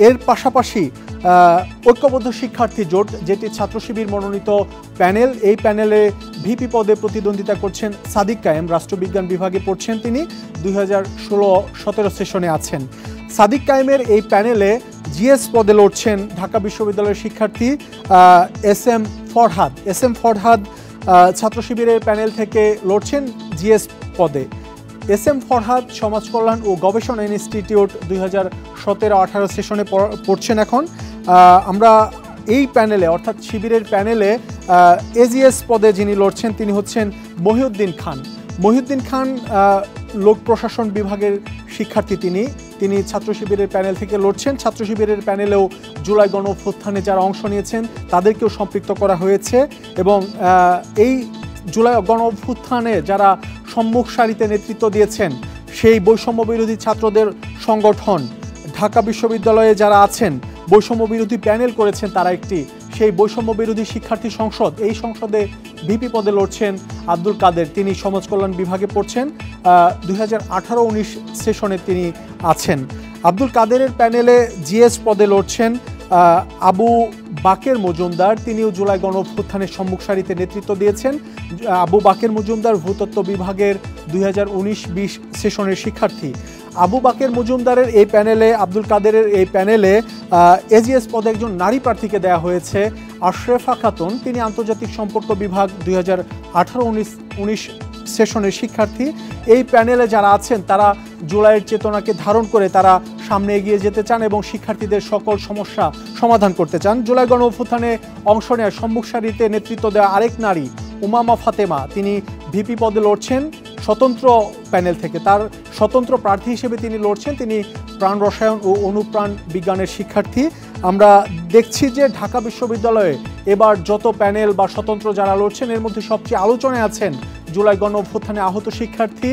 এর পাশাপাশি ঐক্যবদ্ধ শিক্ষার্থী জোট, যেটি ছাত্র শিবির মনোনীত প্যানেল, এই প্যানেলে ভিপি পদে প্রতিদ্বন্দ্বিতা করছেন সাদিক কায়েম। রাষ্ট্রবিজ্ঞান বিভাগে পড়ছেন তিনি, 2016-17 সেশনে আছেন। সাদিক কায়েমের এই প্যানেলে জিএস পদে লড়ছেন ঢাকা বিশ্ববিদ্যালয়ের শিক্ষার্থী এস এম ফরহাদ। ছাত্র শিবিরের প্যানেল থেকে লড়ছেন জিএস পদে। এস এম ফরহাদ সমাজ কল্যাণ ও গবেষণা ইনস্টিটিউট 2017-18 সেশনে পড়ছেন এখন। আমরা এই প্যানেলে অর্থাৎ শিবিরের প্যানেলে এজিএস পদে যিনি লড়ছেন তিনি হচ্ছেন মহিউদ্দিন খান। লোক প্রশাসন বিভাগের শিক্ষার্থী তিনি ছাত্র শিবিরের প্যানেল থেকে লড়ছেন। ছাত্র শিবিরের প্যানেলেও জুলাই গণ অভ্যুত্থানে যারা অংশ নিয়েছেন তাদেরকেও সম্পৃক্ত করা হয়েছে এবং এই জুলাই গণ অভ্যুত্থানে যারা সম্মুখ সারিতে নেতৃত্ব দিয়েছেন সেই বৈষম্য বিরোধী ছাত্রদের সংগঠন ঢাকা বিশ্ববিদ্যালয়ে যারা আছেন, বৈষম্য বিরোধী প্যানেল করেছেন তারা একটি, সেই বৈষম্য বিরোধী শিক্ষার্থী সংসদ, এই সংসদে ভিপি পদে লড়ছেন আব্দুল কাদের। তিনি সমাজ কল্যাণ বিভাগে পড়ছেন, 2018-19 সেশনে তিনি আছেন। আব্দুল কাদেরের প্যানেলে জিএস পদে লড়ছেন আবু বাকের মজুমদার, তিনিও জুলাই গণঅভ্যুত্থানের সম্মুখ সারিতে নেতৃত্ব দিয়েছেন। আবু বাকের মজুমদার ভূতত্ত্ব বিভাগের 2019-20 সেশনের শিক্ষার্থী। আবু বাকের মজুমদারের এই প্যানেলে, আব্দুল কাদেরের এই প্যানেলে এজিএস পদে একজন নারী প্রার্থীকে দেওয়া হয়েছে, আশরেফা খাতুন। তিনি আন্তর্জাতিক সম্পর্ক বিভাগ 2018-19 সেশনের শিক্ষার্থী। এই প্যানেলে যারা আছেন তারা জুলাইয়ের চেতনাকে ধারণ করে তারা সামনে এগিয়ে যেতে চান এবং শিক্ষার্থীদের সকল সমস্যা সমাধান করতে চান। জুলাই গণঅভ্যুত্থানে অংশ নেওয়ার সম্মুখ সারিতে নেতৃত্ব দেওয়া আরেক নারী উমামা ফাতেমা, তিনি ভিপি পদে লড়ছেন স্বতন্ত্র প্যানেল থেকে। তার স্বতন্ত্র প্রার্থী হিসেবে তিনি লড়ছেন। তিনি প্রাণ রসায়ন ও অনুপ্রাণ বিজ্ঞানের শিক্ষার্থী। আমরা দেখছি যে ঢাকা বিশ্ববিদ্যালয়ে এবার যত প্যানেল বা স্বতন্ত্র যারা লড়ছেন এর মধ্যে সবচেয়ে আলোচনায় আছেন জুলাই গণ অভ্যুত্থানে আহত শিক্ষার্থী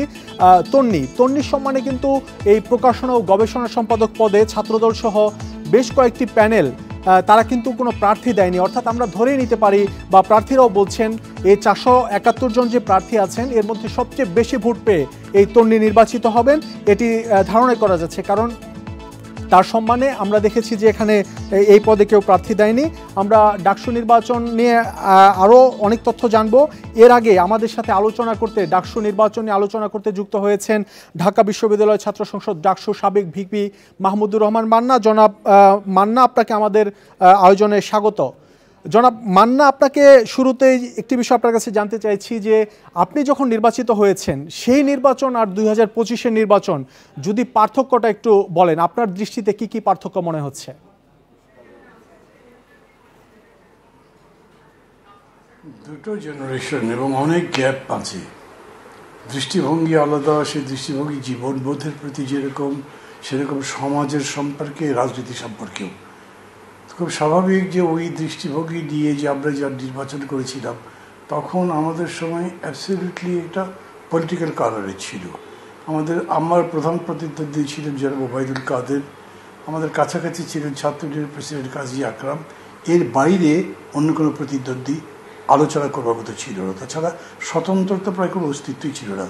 তন্নির সম্মানে কিন্তু এই প্রকাশনা ও গবেষণা সম্পাদক পদে ছাত্রদল সহ বেশ কয়েকটি প্যানেল তারা কিন্তু কোনো প্রার্থী দেয়নি। অর্থাৎ আমরা ধরেই নিতে পারি বা প্রার্থীরাও বলছেন এই 471 জন যে প্রার্থী আছেন এর মধ্যে সবচেয়ে বেশি ভোট পেয়ে এই তন্নি নির্বাচিত হবেন এটি ধারণা করা যাচ্ছে। কারণ তার সম্মানে আমরা দেখেছি যে এখানে এই পদে কেউ প্রার্থী দেয়নি। আমরা ডাকসু নির্বাচন নিয়ে আরও অনেক তথ্য জানবো। এর আগে আমাদের সাথে আলোচনা করতে, ডাকসু নির্বাচন নিয়ে আলোচনা করতে যুক্ত হয়েছেন ঢাকা বিশ্ববিদ্যালয় ছাত্র সংসদ ডাকসু সাবেক ভিপি মাহমুদুর রহমান মান্না। জনাব মান্না, আপনাকে আমাদের আয়োজনে স্বাগত। জনাব মান্না, আপনাকে শুরুতেই একটি বিষয় আপনার কাছে জানতে চাইছি যে আপনি যখন নির্বাচিত হয়েছেন সেই নির্বাচন আর 2025-এর নির্বাচন যদি পার্থক্যটা একটু বলেন, আপনার দৃষ্টিতে কি কি পার্থক্য মনে হচ্ছে? দুটো জেনারেশন এবং অনেক গ্যাপ আছে, দৃষ্টিভঙ্গি আলাদা। সেই দৃষ্টিভঙ্গি জীবনবোধের প্রতি যেরকম, সেরকম সমাজের সম্পর্কে, রাজনীতি সম্পর্কেও খুব স্বাভাবিক যে ওই দৃষ্টিভঙ্গি নিয়ে যে আমরা যা নির্বাচন করেছিলাম তখন আমাদের সময় অ্যাবসলিউটলি এটা পলিটিক্যাল কালারে ছিল। আমার প্রধান প্রতিদ্বন্দ্বী ছিলেন জনাব ওবায়দুল কাদের, আমাদের কাছাকাছি ছিলেন ছাত্রলীগের প্রেসিডেন্ট কাজী আকরাম। এর বাইরে অন্য কোনো প্রতিদ্বন্দ্বী আলোচনা করবার মতো ছিল না। তাছাড়া স্বতন্ত্রতা প্রায় কোনো অস্তিত্বই ছিল না।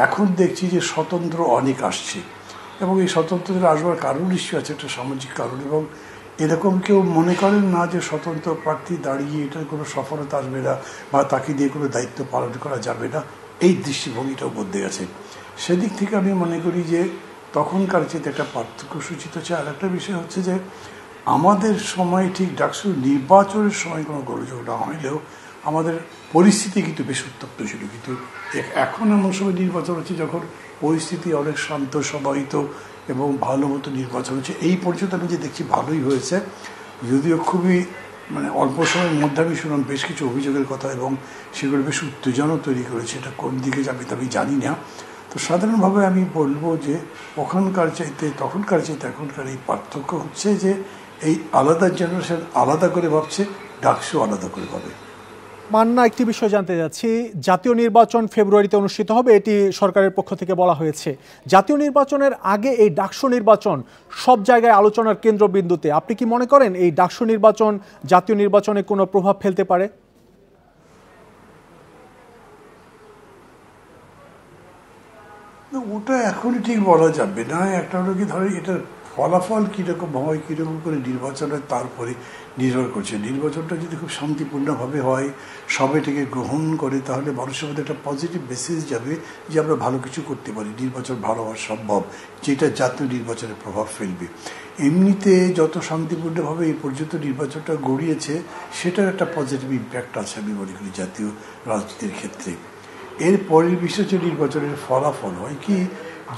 এখন দেখছি যে স্বতন্ত্র অনেক আসছে এবং এই স্বতন্ত্রতা আসবার কারণ নিশ্চয়ই আছে, একটা সামাজিক কারণ। এবং এরকম কেউ মনে করেন না যে স্বতন্ত্র প্রার্থী দাঁড়িয়ে এটার কোনো সফলতা আসবে না বা তাকে দিয়ে কোনো দায়িত্ব পালন করা যাবে না, এই দৃষ্টিভঙ্গিটাও বদলে গেছে। সেদিক থেকে আমি মনে করি যে তখনকার চেয়ে একটা পার্থক্য সূচিত হচ্ছে। আর একটা বিষয় হচ্ছে যে আমাদের সময় ঠিক ডাকসু নির্বাচনের সময় কোনো গোলযোগ না হইলেও আমাদের পরিস্থিতি কিন্তু বেশ উত্তপ্ত ছিল। কিন্তু এখন এমন সময় নির্বাচন হচ্ছে যখন পরিস্থিতি অনেক শান্ত সবাহিত এবং ভালো মতো নির্বাচন হচ্ছে। এই পর্যন্ত আমি যে দেখছি ভালোই হয়েছে, যদিও খুবই অল্প সময়ের মধ্যে আমি শুনলাম বেশ কিছু অভিযোগের কথা এবং সেগুলো বেশ উত্তেজনাও তৈরি করেছে। এটা কোন দিকে যাবে তা আমি জানি না। তো সাধারণভাবে আমি বলবো যে ওখানকার চাইতে তখনকার চাইতে এখনকার এই পার্থক্য হচ্ছে যে এই আলাদা জেনারেশন আলাদা করে ভাবছে, ডাকসু আলাদা করে ভাবে। মান্না, একটি বিষয় জানতে যাচ্ছি, জাতীয় নির্বাচন ফেব্রুয়ারিতে অনুষ্ঠিত হবে, এটি সরকারের পক্ষ থেকে বলা হয়েছে। জাতীয় নির্বাচনের আগে এই ডাকসু নির্বাচন সব জায়গায় আলোচনার কেন্দ্রবিন্দুতে। আপনি কি মনে করেন এই ডাকসু নির্বাচন জাতীয় নির্বাচনে কোনো প্রভাব ফেলতে পারে? ওটা এখনই ঠিক বলা যাবে না। একটা হলো কি, ধরো এটার ফলাফল কীরকম হয়, কীরকম করে নির্বাচন হয় তার উপরে নির্ভর করছে। নির্বাচনটা যদি খুব শান্তিপূর্ণভাবে হয়, সবাই এটাকে গ্রহণ করে, তাহলে মানুষের মধ্যে একটা পজিটিভ মেসেজ যাবে যে আমরা ভালো কিছু করতে পারি, নির্বাচন ভালো হওয়া সম্ভব, যেটা জাতীয় নির্বাচনের প্রভাব ফেলবে। এমনিতে যত শান্তিপূর্ণভাবে এই পর্যন্ত নির্বাচনটা গড়িয়েছে সেটার একটা পজিটিভ ইম্প্যাক্ট আছে আমি মনে করি জাতীয় রাজনীতির ক্ষেত্রে। এর পরের বিষয় যে নির্বাচনের ফলাফল হয় কি,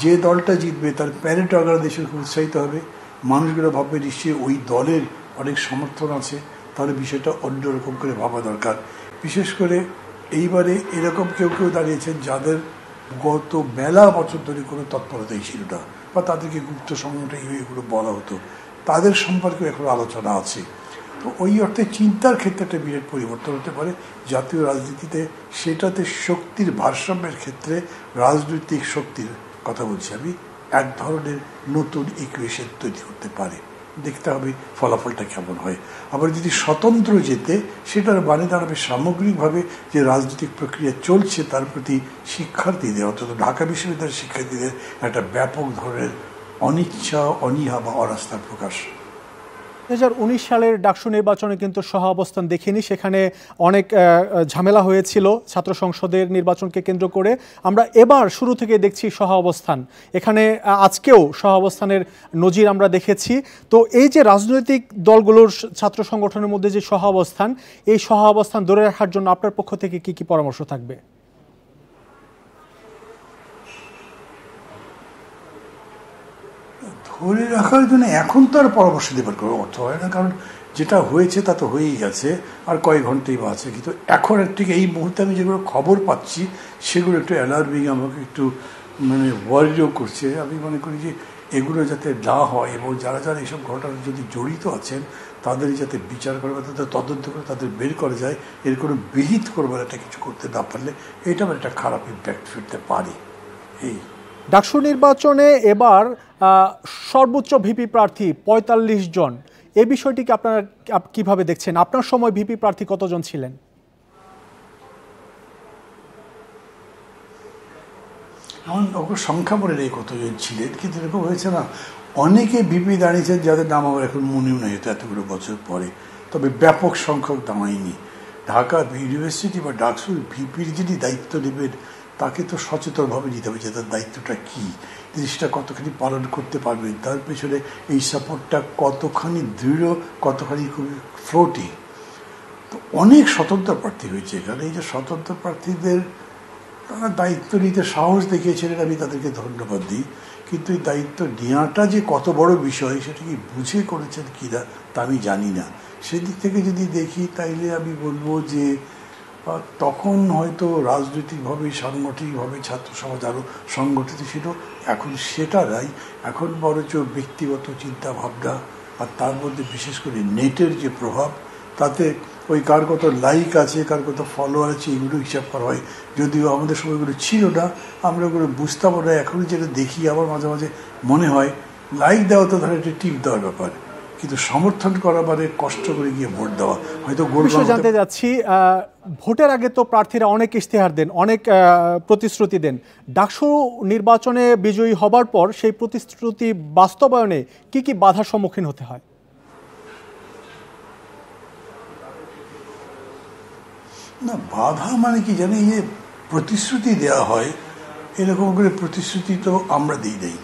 যে দলটা জিতবে তার প্যারেড অর্গানাইজেশন খুব উৎসাহিত হবে, মানুষগুলো ভাববে নিশ্চয়ই ওই দলের অনেক সমর্থন আছে, তাহলে বিষয়টা অন্যরকম করে ভাবা দরকার। বিশেষ করে এইবারে এরকম কেউ কেউ দাঁড়িয়েছেন যাদের গত মেলা বছর ধরে কোনো তৎপরতাই ছিল না বা তাদেরকে গুপ্ত সংগঠন এগুলো বলা হতো, তাদের সম্পর্কে এখন আলোচনা আছে। তো ওই অর্থে চিন্তার ক্ষেত্রে একটা বিরাট পরিবর্তন হতে পারে জাতীয় রাজনীতিতে। সেটাতে শক্তির ভারসাম্যের ক্ষেত্রে রাজনৈতিক শক্তির কথা বলছি আমি, এক ধরনের নতুন ইকুয়েশন তৈরি করতে পারে। দেখতে হবে ফলাফলটা কেমন হয়। আবার যদি স্বতন্ত্র যেতে, সেটার মানে দাঁড়াবে সামগ্রিকভাবে যে রাজনৈতিক প্রক্রিয়া চলছে তার প্রতি শিক্ষার্থীদের, অন্তত ঢাকা বিশ্ববিদ্যালয়ের শিক্ষার্থীদের একটা ব্যাপক ধরনের অনিচ্ছা, অনীহা বা অনাস্থার প্রকাশ। 2019 সালের ডাকসু নির্বাচনে কিন্তু সহ অবস্থান দেখিনি, সেখানে অনেক ঝামেলা হয়েছিল ছাত্র সংসদের নির্বাচনকে কেন্দ্র করে। আমরা এবার শুরু থেকে দেখছি সহ অবস্থান, এখানে আজকেও সহ অবস্থানের নজির আমরা দেখেছি। তো এই যে রাজনৈতিক দলগুলোর ছাত্র সংগঠনের মধ্যে যে সহ অবস্থান, এই সহ অবস্থান ধরে রাখার জন্য আপনার পক্ষ থেকে কি কি পরামর্শ থাকবে? ধরে রাখার জন্য এখন তো আর পরামর্শ দেবার কোনো অর্থ হয় না, কারণ যেটা হয়েছে তা তো হয়েই গেছে, আর কয়েক ঘন্টাই বা আছে। কিন্তু এখন ঠিক এই মুহূর্তে আমি যেগুলো খবর পাচ্ছি সেগুলো একটু অ্যালার্মিং, আমাকে একটু ওয়ারিও করছে। আমি মনে করি যে এগুলো যাতে না হয় এবং যারা যারা এইসব ঘটনায় যদি জড়িত আছেন তাদের যাতে বিচার করে, তাদের তদন্ত করে তাদের বের করা যায়। এর কোনো বিহিত করবার একটা কিছু করতে না পারলে এটা একটা খারাপ ইম্প্যাক্ট ফিরতে পারে। এই ডাকসু নির্বাচনে এবার সর্বোচ্চ ভিপি প্রার্থী ৪৫ জন, এই বিষয়টিকে আপনারা কিভাবে দেখছেন? আপনার সময় ভিপি প্রার্থী কতজন ছিলেন? আমার সংখ্যা বলে নেই কতজন ছিলেন, কিন্তু এরকম হয়েছে না, অনেকে ভিপি দাঁড়িয়েছেন যাদের নাম আমার এখন মনেও নেই হতো এতগুলো বছর পরে, তবে ব্যাপক সংখ্যক দাঁড়ায়নি। ঢাকা ইউনিভার্সিটি বা ডাকসুর ভিপির যিনি দায়িত্ব নেবেন তাকে তো সচেতনভাবে নিতে হবে যে তার দায়িত্বটা কী, জিনিসটা কতখানি পালন করতে পারবেন, তার পেছনে এই সাপোর্টটা কতখানি দৃঢ়, কতখানি খুবই ফ্লোটি। তো অনেক স্বতন্ত্র প্রার্থী হয়েছে এখানে। এই যে স্বতন্ত্র প্রার্থীদের তারা দায়িত্ব নিতে সাহস দেখিয়েছিলেন, আমি তাদেরকে ধন্যবাদ দিই। কিন্তু এই দায়িত্ব নেওয়াটা যে কত বড় বিষয় সেটা কি বুঝে করেছেন কিনা তা আমি জানি না। সেদিক থেকে যদি দেখি তাইলে আমি বলবো যে তখন হয়তো রাজনৈতিকভাবে সাংগঠনিকভাবে ছাত্র সমাজ আরও সংগঠিত ছিল, এখন সেটা নাই। এখন বরঞ্চ ব্যক্তিগত চিন্তা ভাবনা আর তার মধ্যে বিশেষ করে নেটের যে প্রভাব, তাতে ওই কার কত লাইক আছে, কার কত ফলোয়ার আছে, এগুলো হিসাব করা হয়। যদিও আমাদের সময়গুলো ছিল না, আমরা ওগুলো বুঝতামও না। এখন যেটা দেখি আবার মাঝে মাঝে মনে হয় লাইক দেওয়া তো ধরো একটা টিপ দেওয়ার ব্যাপার, কিন্তু সমর্থন করা মানে কষ্ট করে গিয়ে ভোট দেওয়া হয়তো জানতে যাচ্ছি। ভোটের আগে তো প্রার্থীরা অনেক ইশতেহার দেন, অনেক প্রতিশ্রুতি দেন। ডাকসু নির্বাচনে বিজয়ী হবার পর সেই প্রতিশ্রুতি বাস্তবায়নে কি কি বাধার সম্মুখীন হতে হয়? না, বাধা মানে কি জানি, যে প্রতিশ্রুতি দেওয়া হয় এরকম করে প্রতিশ্রুতি তো আমরা দিই নাই।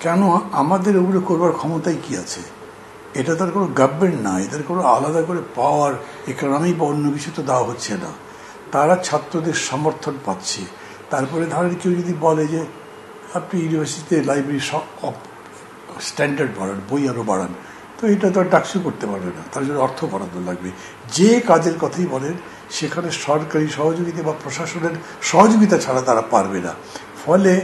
কেন? আমাদের ওগুলো করবার ক্ষমতাই কি আছে? এটা তার কোনো গভর্নমেন্ট না, এদের কোনো আলাদা করে পাওয়ার ইকোনমি বা অন্য কিছু তো দেওয়া হচ্ছে না। তারা ছাত্রদের সমর্থন পাচ্ছে। তারপরে ধরেন কেউ যদি বলে যে আপনি ইউনিভার্সিটিতে লাইব্রেরি স্ট্যান্ডার্ড বাড়ান, বই আরও বাড়ান, তো এটা তো আর ডাকসু করতে পারবে না, তার জন্য অর্থ বরাদ্দ লাগবে। যে কাজের কথাই বলেন সেখানে সরকারি সহযোগিতা বা প্রশাসনের সহযোগিতা ছাড়া তারা পারবে না। ফলে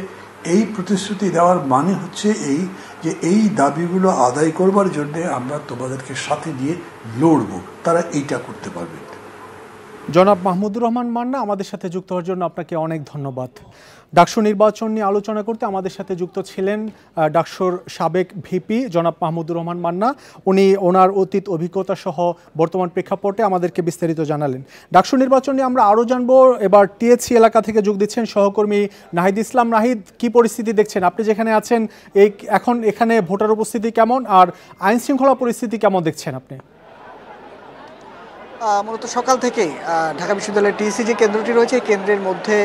এই প্রতিশ্রুতি দেওয়ার মানে হচ্ছে এই যে এই দাবিগুলো আদায় করবার জন্য আমরা তোমাদেরকে সাথে নিয়ে লড়ব, তারা এইটা করতে পারবে। জনাব মাহমুদুর রহমান মান্না, আমাদের সাথে যুক্ত হওয়ার জন্য আপনাকে অনেক ধন্যবাদ। ডাকসু নির্বাচন নিয়ে আলোচনা করতে আমাদের সাথে যুক্ত ছিলেন ডাকসুর সাবেক ভিপি জনাব মাহমুদুর রহমান মান্না। উনি ওনার অতীত অভিজ্ঞতা সহ বর্তমান প্রেক্ষাপটে আমাদেরকে বিস্তারিত জানালেন। ডাকসু নির্বাচন নিয়ে আমরা আরও জানবো। এবার টিএসসি এলাকা থেকে যোগ দিচ্ছেন সহকর্মী নাহিদ ইসলাম। নাহিদ, কি পরিস্থিতি দেখছেন আপনি যেখানে আছেন? এখন এখানে ভোটার উপস্থিতি কেমন আর আইন শৃঙ্খলা পরিস্থিতি কেমন দেখছেন আপনি? মূলত সকাল থেকেই ঢাকা বিশ্ববিদ্যালয়ের টিএসসি যে কেন্দ্রটি রয়েছে এই কেন্দ্রের মধ্যে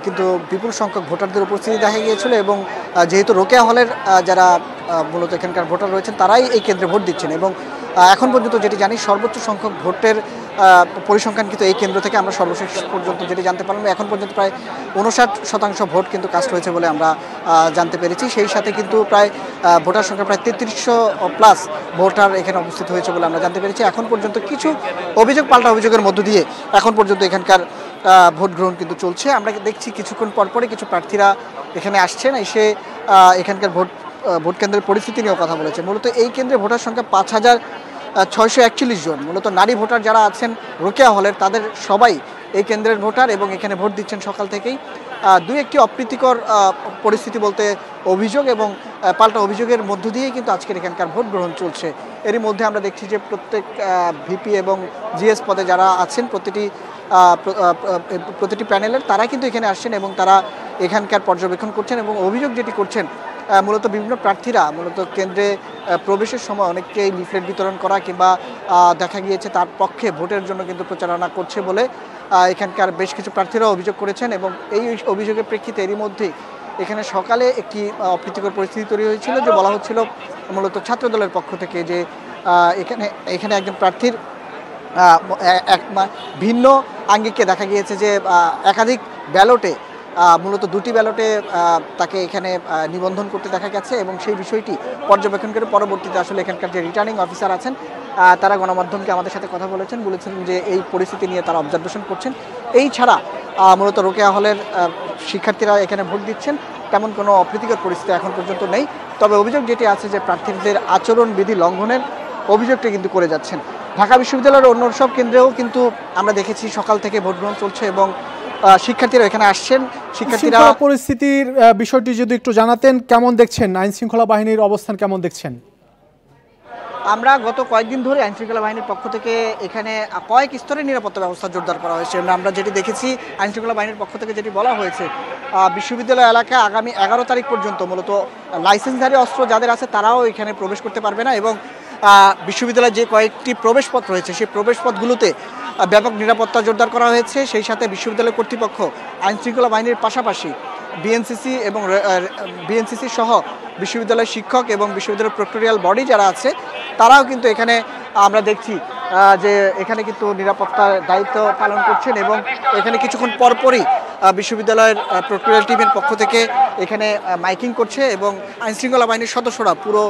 কিন্তু বিপুল সংখ্যক ভোটারদের উপস্থিতি দেখা গিয়েছিল এবং যেহেতু রোকেয়া হলের যারা মূলত এখানকার ভোটার রয়েছেন তারাই এই কেন্দ্রে ভোট দিচ্ছেন এবং এখন পর্যন্ত যেটি জানি সর্বোচ্চ সংখ্যক ভোটের পরিসংখ্যান কিন্তু এই কেন্দ্র থেকে আমরা সর্বশেষ পর্যন্ত যেটি জানতে পারলাম, এখন পর্যন্ত প্রায় 59% ভোট কিন্তু কাস্ট হয়েছে বলে আমরা জানতে পেরেছি। সেই সাথে কিন্তু প্রায় ভোটার সংখ্যা প্রায় 3300+ ভোটার এখানে উপস্থিত হয়েছে বলে আমরা জানতে পেরেছি। এখন পর্যন্ত কিছু অভিযোগ পাল্টা অভিযোগের মধ্য দিয়ে এখন পর্যন্ত এখানকার ভোট গ্রহণ কিন্তু চলছে। আমরা দেখছি কিছুক্ষণ পরপরই কিছু প্রার্থীরা এখানে আসছেন, এসে এখানকার ভোট কেন্দ্রের পরিস্থিতি নিয়েও কথা বলেছে। মূলত এই কেন্দ্রে ভোটার সংখ্যা 5641 জন। মূলত নারী ভোটার যারা আছেন রোকেয়া হলের তাদের সবাই এই কেন্দ্রের ভোটার এবং এখানে ভোট দিচ্ছেন সকাল থেকেই। দুই একটি অপ্রীতিকর পরিস্থিতি বলতে অভিযোগ এবং পাল্টা অভিযোগের মধ্য দিয়েই কিন্তু আজকের এখানকার ভোট গ্রহণ চলছে। এরই মধ্যে আমরা দেখছি যে প্রত্যেক ভিপি এবং জিএস পদে যারা আছেন প্রতিটি প্যানেলের তারা কিন্তু এখানে আসছেন এবং তারা এখানকার পর্যবেক্ষণ করছেন এবং অভিযোগ যেটি করছেন মূলত বিভিন্ন প্রার্থীরা মূলত কেন্দ্রে প্রবেশের সময় অনেককেই লিফলেট বিতরণ করা কিংবা দেখা গিয়েছে তার পক্ষে ভোটের জন্য কিন্তু প্রচারণা করছে বলে এখানকার বেশ কিছু প্রার্থীরা অভিযোগ করেছেন এবং এই অভিযোগের প্রেক্ষিতে এরই মধ্যে এখানে সকালে একটি অপ্রীতিকর পরিস্থিতি তৈরি হয়েছিল, যে বলা হচ্ছিল মূলত ছাত্রদলের পক্ষ থেকে যে এখানে একজন প্রার্থীর ভিন্ন আঙ্গিকে দেখা গিয়েছে যে একাধিক ব্যালটে মূলত দুটি ব্যালটে তাকে এখানে নিবন্ধন করতে দেখা গেছে এবং সেই বিষয়টি পর্যবেক্ষণ করে পরবর্তীতে আসলে এখানকার যে রিটার্নিং অফিসার আছেন তারা গণমাধ্যমকে আমাদের সাথে কথা বলেছেন যে এই পরিস্থিতি নিয়ে তারা অবজারভেশন করছেন। এই ছাড়া মূলত রোকেয়া হলের শিক্ষার্থীরা এখানে ভোট দিচ্ছেন, তেমন কোনো অপ্রীতিকর পরিস্থিতি এখন পর্যন্ত নেই। তবে অভিযোগ যেটি আছে যে প্রার্থীদের আচরণবিধি লঙ্ঘনের অভিযোগটি কিন্তু করে যাচ্ছেন। ঢাকা বিশ্ববিদ্যালয়ের অন্য সব কেন্দ্রেও কিন্তু আমরা দেখেছি সকাল থেকে ভোট গ্রহণ চলছে এবং শিক্ষার্থীরা এখানে আসছেন। শিক্ষার্থীরা পরিস্থিতির বিষয়টি যদি একটু জানাতেন, কেমন দেখছেন আইন শৃঙ্খলা বাহিনীর অবস্থান, কেমন দেখছেন? আমরা গত কয়েকদিন ধরে আইন শৃঙ্খলা বাহিনীর পক্ষ থেকে এখানে কয়েক স্তরের নিরাপত্তা ব্যবস্থা জোরদার করা হয়েছে। আমরা যেটি দেখেছি আইন শৃঙ্খলা বাহিনীর পক্ষ থেকে যেটি বলা হয়েছে, বিশ্ববিদ্যালয় এলাকায় আগামী 11 তারিখ পর্যন্ত মূলত লাইসেন্সধারী অস্ত্র যাদের আছে তারাও এখানে প্রবেশ করতে পারবে না এবং বিশ্ববিদ্যালয়ে যে কয়েকটি প্রবেশপথ রয়েছে সেই প্রবেশপথগুলোতে ব্যাপক নিরাপত্তা জোরদার করা হয়েছে। সেই সাথে বিশ্ববিদ্যালয় কর্তৃপক্ষ আইন শৃঙ্খলা বাহিনীর পাশাপাশি বিএনসিসি সহ বিশ্ববিদ্যালয়ের শিক্ষক এবং বিশ্ববিদ্যালয়ের প্রক্টোরিয়াল বডি যারা আছে তারাও কিন্তু এখানে আমরা দেখছি যে এখানে কিন্তু নিরাপত্তার দায়িত্ব পালন করছেন এবং এখানে কিছুক্ষণ পরপরই বিশ্ববিদ্যালয়ের প্রক্টোরিয়াল টিমের পক্ষ থেকে এখানে মাইকিং করছে এবং আইন শৃঙ্খলা বাহিনীর সদস্যরা পুরো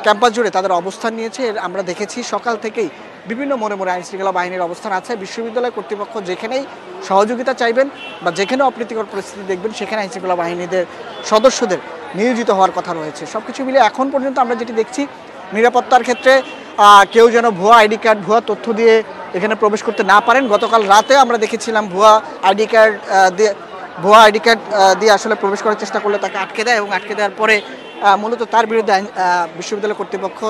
ক্যাম্পাস জুড়ে তাদের অবস্থান নিয়েছে। আমরা দেখেছি সকাল থেকেই বিভিন্ন মোড়ে মোড়ে আইন শৃঙ্খলা বাহিনীর অবস্থান আছে। বিশ্ববিদ্যালয় কর্তৃপক্ষ যেখানেই সহযোগিতা চাইবেন বা যেখানে অপ্রীতিকর পরিস্থিতি দেখবেন সেখানে আইন শৃঙ্খলা বাহিনীদের সদস্যদের নিয়োজিত হওয়ার কথা রয়েছে। সব কিছু মিলে এখন পর্যন্ত আমরা যেটি দেখছি নিরাপত্তার ক্ষেত্রে কেউ যেন ভুয়া আইডি কার্ড ভুয়া তথ্য দিয়ে এখানে প্রবেশ করতে না পারেন। গতকাল রাতে আমরা দেখেছিলাম ভুয়া আইডি কার্ড দিয়ে আসলে প্রবেশ করার চেষ্টা করলে তাকে আটকে দেয় এবং আটকে দেওয়ার পরে মূলত তার বিরুদ্ধে বিশ্ববিদ্যালয় কর্তৃপক্ষ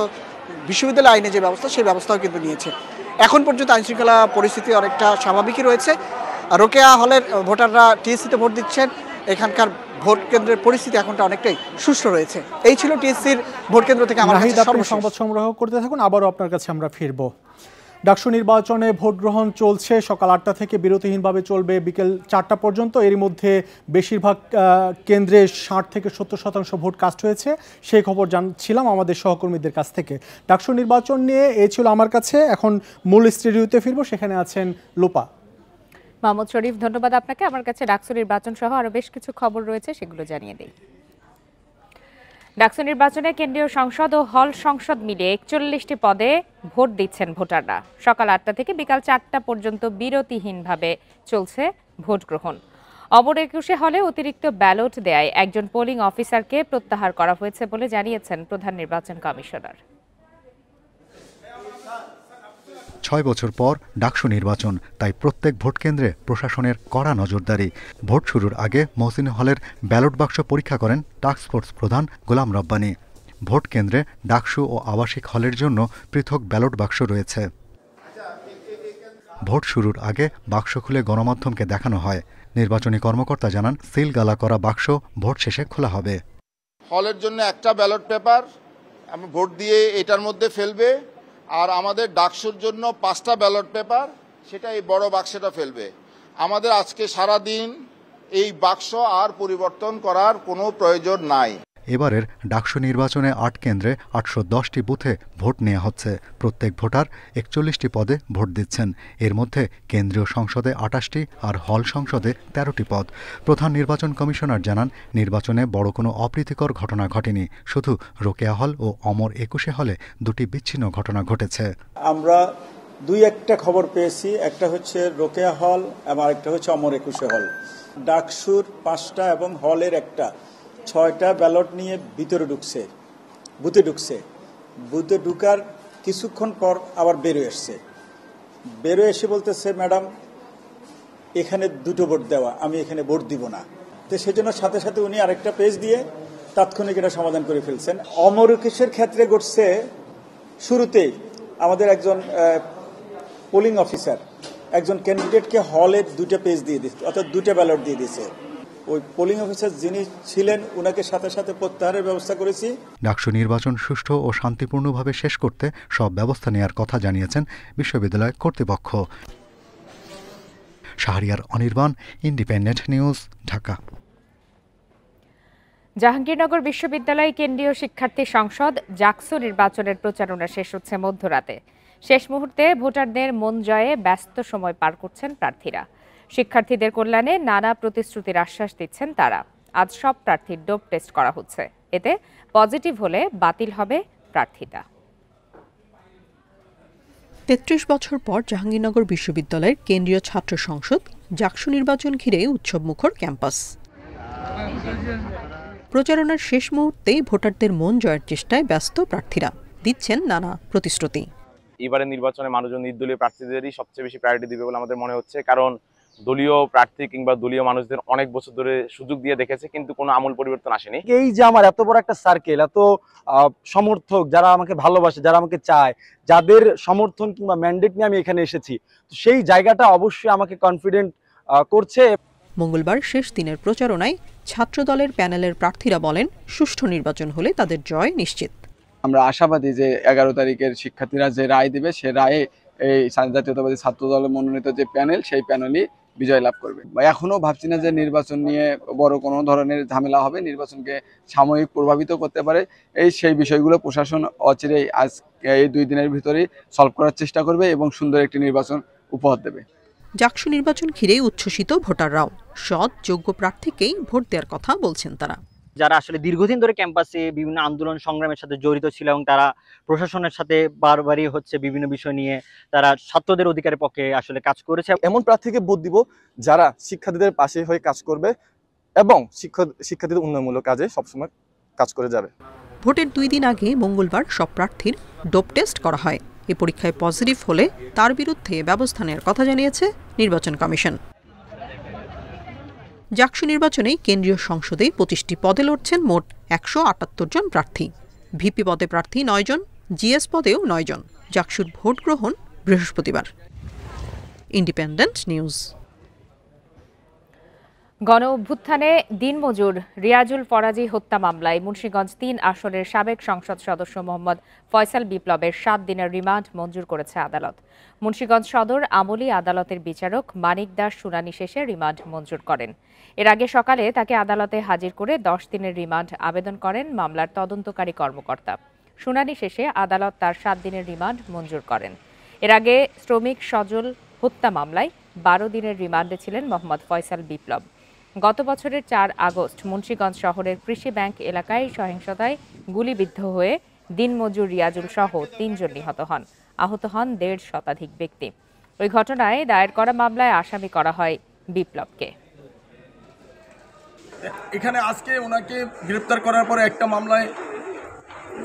বিশ্ববিদ্যালয় আইনে যে ব্যবস্থা সেই ব্যবস্থাও কিন্তু নিয়েছে। এখন পর্যন্ত আইন শৃঙ্খলা পরিস্থিতি অনেকটা স্বাভাবিকই রয়েছে। রোকেয়া হলের ভোটাররা টিএসসিতে ভোট দিচ্ছেন, এখানকার ভোট কেন্দ্রের পরিস্থিতি এখনটা অনেকটাই সুষ্ঠু রয়েছে। এই ছিল টিএসসির ভোট কেন্দ্র থেকে আমার সংবাদ সংগ্রহ করতে থাকুন, আবারও আপনার কাছে আমরা ফিরব। ডাকসু নির্বাচনে ভোট গ্রহণ চলছে, সকাল 8টা থেকে বিরতিহীনভাবে চলবে বিকেল 4টা পর্যন্ত। এরই মধ্যে বেশিরভাগ কেন্দ্রে 60 থেকে 70% ভোট কাস্ট হয়েছে, সেই খবর জানছিলাম আমাদের সহকর্মীদের কাছ থেকে। ডাকসু নির্বাচন নিয়ে এই ছিল আমার কাছে। এখন মূল স্টুডিওতে ফিরবো, সেখানে আছেন লোপা। মোহাম্মদ শরীফ, ধন্যবাদ আপনাকে। আমার কাছে ডাকসু নির্বাচন সহ আরো বেশ কিছু খবর রয়েছে, সেগুলো জানিয়ে দিই। ডাকসু নির্বাচনে কেন্দ্রীয় সংসদ ও হল সংসদ মিলিয়ে 41টি পদে ভোট দিচ্ছেন ভোটাররা। সকাল 8টা থেকে বিকাল 4টা পর্যন্ত বিরতিহীনভাবে চলছে ভোট গ্রহণ। অমর 21 হলে অতিরিক্ত ব্যালট দেয়ায় একজন পোলিং অফিসারকে প্রত্যাহার করা হয়েছে বলে জানিয়েছেন প্রধান নির্বাচন কমিশনার। 6 বছর পর ডাকসু নির্বাচন, তাই প্রত্যেক ভোট কেন্দ্রে প্রশাসনের কড়া নজরদারি। ভোট শুরুর আগে মহসিন হলের ব্যালট বাক্স পরীক্ষা করেন টাস্কফোর্স প্রধান গোলাম রব্বানী। ভোট কেন্দ্রে ডাকসু ও আবাসিক হলের জন্য পৃথক ব্যালট বাক্স রয়েছে। ভোট শুরুর আগে বাক্স খুলে গণমাধ্যমকে দেখানো হয়। নির্বাচনী কর্মকর্তা জানান, সিল গালা করা বাক্স ভোট শেষে খোলা হবে। হলের জন্য একটা ব্যালট পেপার আমি ভোট দিয়ে এটার মধ্যে ফেলবে, আর আমাদের ডাকসুর জন্য 5টা ব্যালট পেপার সেটা এই বড় বাক্সটা ফেলবে। আমাদের আজকে সারা দিন এই বাক্স আর পরিবর্তন করার কোনো প্রয়োজন নাই। এবারের ডাকসু নির্বাচনে 8 কেন্দ্রে 810টি বুথে ভোট নেওয়া হচ্ছে। প্রত্যেক ভোটার 41টি পদে ভোট দিচ্ছেন। এর মধ্যে কেন্দ্রীয় সংসদে 28টি আর হল সংসদে 13টি পদ। প্রধান নির্বাচন কমিশনার জানান, নির্বাচনে বড় কোনো অপ্রীতিকর ঘটনা ঘটেনি, শুধু রোকেয়া হল ও অমর 21 হলে দুটি বিচ্ছিন্ন ঘটনা ঘটেছে। আমরা একটা খবর পেয়েছি, একটা হচ্ছে রোকেয়া হল এবং আরেকটা হচ্ছে অমর 21 হল। ডাকসুর 5টা এবং হলের 6টা ব্যালট নিয়ে ভিতরে বুথে ঢুকছে। বুথে ঢুকার কিছুক্ষণ পর আবার বেরোয় এসে বলতেছে, ম্যাডাম এখানে 2টো ভোট দেওয়া, আমি এখানে ভোট দিব না। তো সেজন্য সাথে সাথে উনি আরেকটা পেজ দিয়ে তাৎক্ষণিক এটা সমাধান করে ফেলছেন। অমর 21-এর ক্ষেত্রে ঘটছে, শুরুতেই আমাদের একজন পোলিং অফিসার একজন ক্যান্ডিডেটকে হলে 2টা পেজ দিয়ে দিচ্ছে, অর্থাৎ 2টা ব্যালট দিয়ে দিচ্ছে। ওই পোলিং অফিসার যিনি ছিলেন ওনাকে সাথে সাথে প্রত্যাহারের ব্যবস্থা করেছি। ডাকসু নির্বাচন সুষ্ঠু ও শান্তিপূর্ণভাবে শেষ করতে সব ব্যবস্থা নেওয়ার কথা জানিয়েছেন বিশ্ববিদ্যালয় কর্তৃপক্ষ। Shahriar Anirban, Independent News, Dhaka. জাহাঙ্গীরনগর বিশ্ববিদ্যালয় কেন্দ্রীয় শিক্ষার্থী সংসদ জাকসু নির্বাচনের প্রচারণা শেষ হচ্ছে মধ্যরাতে। শেষ মুহূর্তে ভোটারদের মন জয়ে ব্যস্ত সময় পার করছেন প্রার্থীরা। শিক্ষার্থীদের কল্যাণে নানা প্রতিশ্রুতির আশ্বাস দিচ্ছেন তারা। আজ সব প্রার্থীর ডোপ টেস্ট করা হচ্ছে, এতে পজিটিভ হলে বাতিল হবে প্রার্থিতা। ৩৩ বছর পর জাহাঙ্গীরনগর বিশ্ববিদ্যালয়ের কেন্দ্রীয় ছাত্র সংসদ জাকসু নির্বাচন ঘিরে উৎসবমুখর ক্যাম্পাস। প্রচারণার শেষ মুহূর্তে ভোটারদের মন জয়ের চেষ্টায় ব্যস্ত প্রার্থীরা, দিচ্ছেন নানা প্রতিশ্রুতি। এবারের নির্বাচনে মানুষজন নির্দলীয় প্রার্থীদেরই সবচেয়ে বেশি প্রায়োরিটি দিবে বলে আমাদের মনে হচ্ছে, কারণ দলীয় প্রার্থী কিংবা দলীয় মানুষদের অনেক বছর ধরে সুযোগ দিয়ে দেখেছে, কিন্তু কোনো আমূল পরিবর্তন আসেনি। এই যে আমার এত বড় একটা সার্কেল, এত সমর্থক যারা আমাকে ভালোবাসে, যারা আমাকে চায়, যাদের সমর্থন কিংবা ম্যান্ডেট নিয়ে আমি এখানে এসেছি, তো সেই জায়গাটা অবশ্যই আমাকে কনফিডেন্ট করছে। মঙ্গলবার শেষ দিনের প্রচারণায় ছাত্রদলের প্যানেলের প্রার্থীরা বলেন, সুষ্ঠু নির্বাচন হলে তাদের জয় নিশ্চিত। আমরা আশাবাদী যে 11 তারিখের শিক্ষার্থীরা যে রায় দিবে, সে রায়ে এই জাতীয়তাবাদী ছাত্র দলের মনোনীত যে প্যানেল, সেই প্যানেলই বিজয় লাভ করবে। এখনো ভাবছি না যে নির্বাচন নিয়ে বড় কোনো ধরনের ঝামেলা হবে, নির্বাচনকে সাময়িক প্রভাবিত করতে পারে। সেই বিষয়গুলো প্রশাসন অচিরেই আজ এই 2 দিনের ভিতরেই সলভ করার চেষ্টা করবে এবং সুন্দর একটি নির্বাচন উপহার দেবে। জাকসু নির্বাচন ঘিরেই উচ্ছ্বসিত ভোটাররাও। সৎ যোগ্য প্রার্থীকেই ভোট দেওয়ার কথা বলছেন তারা। যারা আসলে দীর্ঘদিন ধরে ক্যাম্পাসে বিভিন্ন আন্দোলন সংগ্রামের সাথে জড়িত ছিল এবং তারা প্রশাসনের সাথে বারবারই বিভিন্ন বিষয় নিয়ে তারা ছাত্রদের অধিকারের পক্ষে আসলে কাজ করেছে। এমন প্রার্থীকে ভোট দিব যারা শিক্ষার্থীদের পাশে হয়ে কাজ করবে এবং শিক্ষার্থীদের উন্নয়নমূলক কাজে সবসময় কাজ করে যাবে। ভোটের 2 দিন আগে মঙ্গলবার সব প্রার্থীর ডোপ টেস্ট করা হয়। এ পরীক্ষায় পজিটিভ হলে তার বিরুদ্ধে ব্যবস্থা নেওয়ার কথা জানিয়েছে নির্বাচন কমিশন। জাকসু নির্বাচনে কেন্দ্রীয় সংসদে 25টি পদে লড়ছেন মোট 178 জন প্রার্থী। ভিপি পদে প্রার্থী 9 জন, জিএস পদেও 9 জন। জাকসুর ভোট গ্রহণ বৃহস্পতিবার। Independent news. গণ অভ্যুত্থানে দিনমজুর রিয়াজুল ফরাজি হত্যা মামলায় মুন্সিগঞ্জ 3 আসনের সাবেক সংসদ সদস্য মোহাম্মদ ফয়সাল বিপ্লবের 7 দিনের রিমান্ড মঞ্জুর করেছে আদালত। মুন্সিগঞ্জ সদর আমলি আদালতের বিচারক মানিক দাস শুনানি শেষে রিমান্ড মঞ্জুর করেন। এর আগে সকালে তাকে আদালতে হাজির করে 10 দিনের রিমান্ড আবেদন করেন মামলার তদন্তকারী কর্মকর্তা। শুনানি শেষে আদালত তার 7 দিনের রিমান্ড মঞ্জুর করেন। এর আগে শ্রমিক সজল হত্যা মামলায় 12 দিনের রিমান্ডে ছিলেন মোহাম্মদ ফয়সাল বিপ্লব। গত বছরের 4 আগস্ট মুন্সিগঞ্জ শহরের কৃষি ব্যাংক এলাকায় সহিংসতায় গুলিবিদ্ধ হয়ে দিনমজুর রিয়াজুল সহ 3 জন নিহত হন। আহত হন 1.5 শতাধিক ব্যক্তি। ওই ঘটনায় দায়ের করা মামলায় আসামি করা হয় বিপ্লবকে। এখানে আজকে ওনাকে গ্রেপ্তার করার পরে একটা মামলায়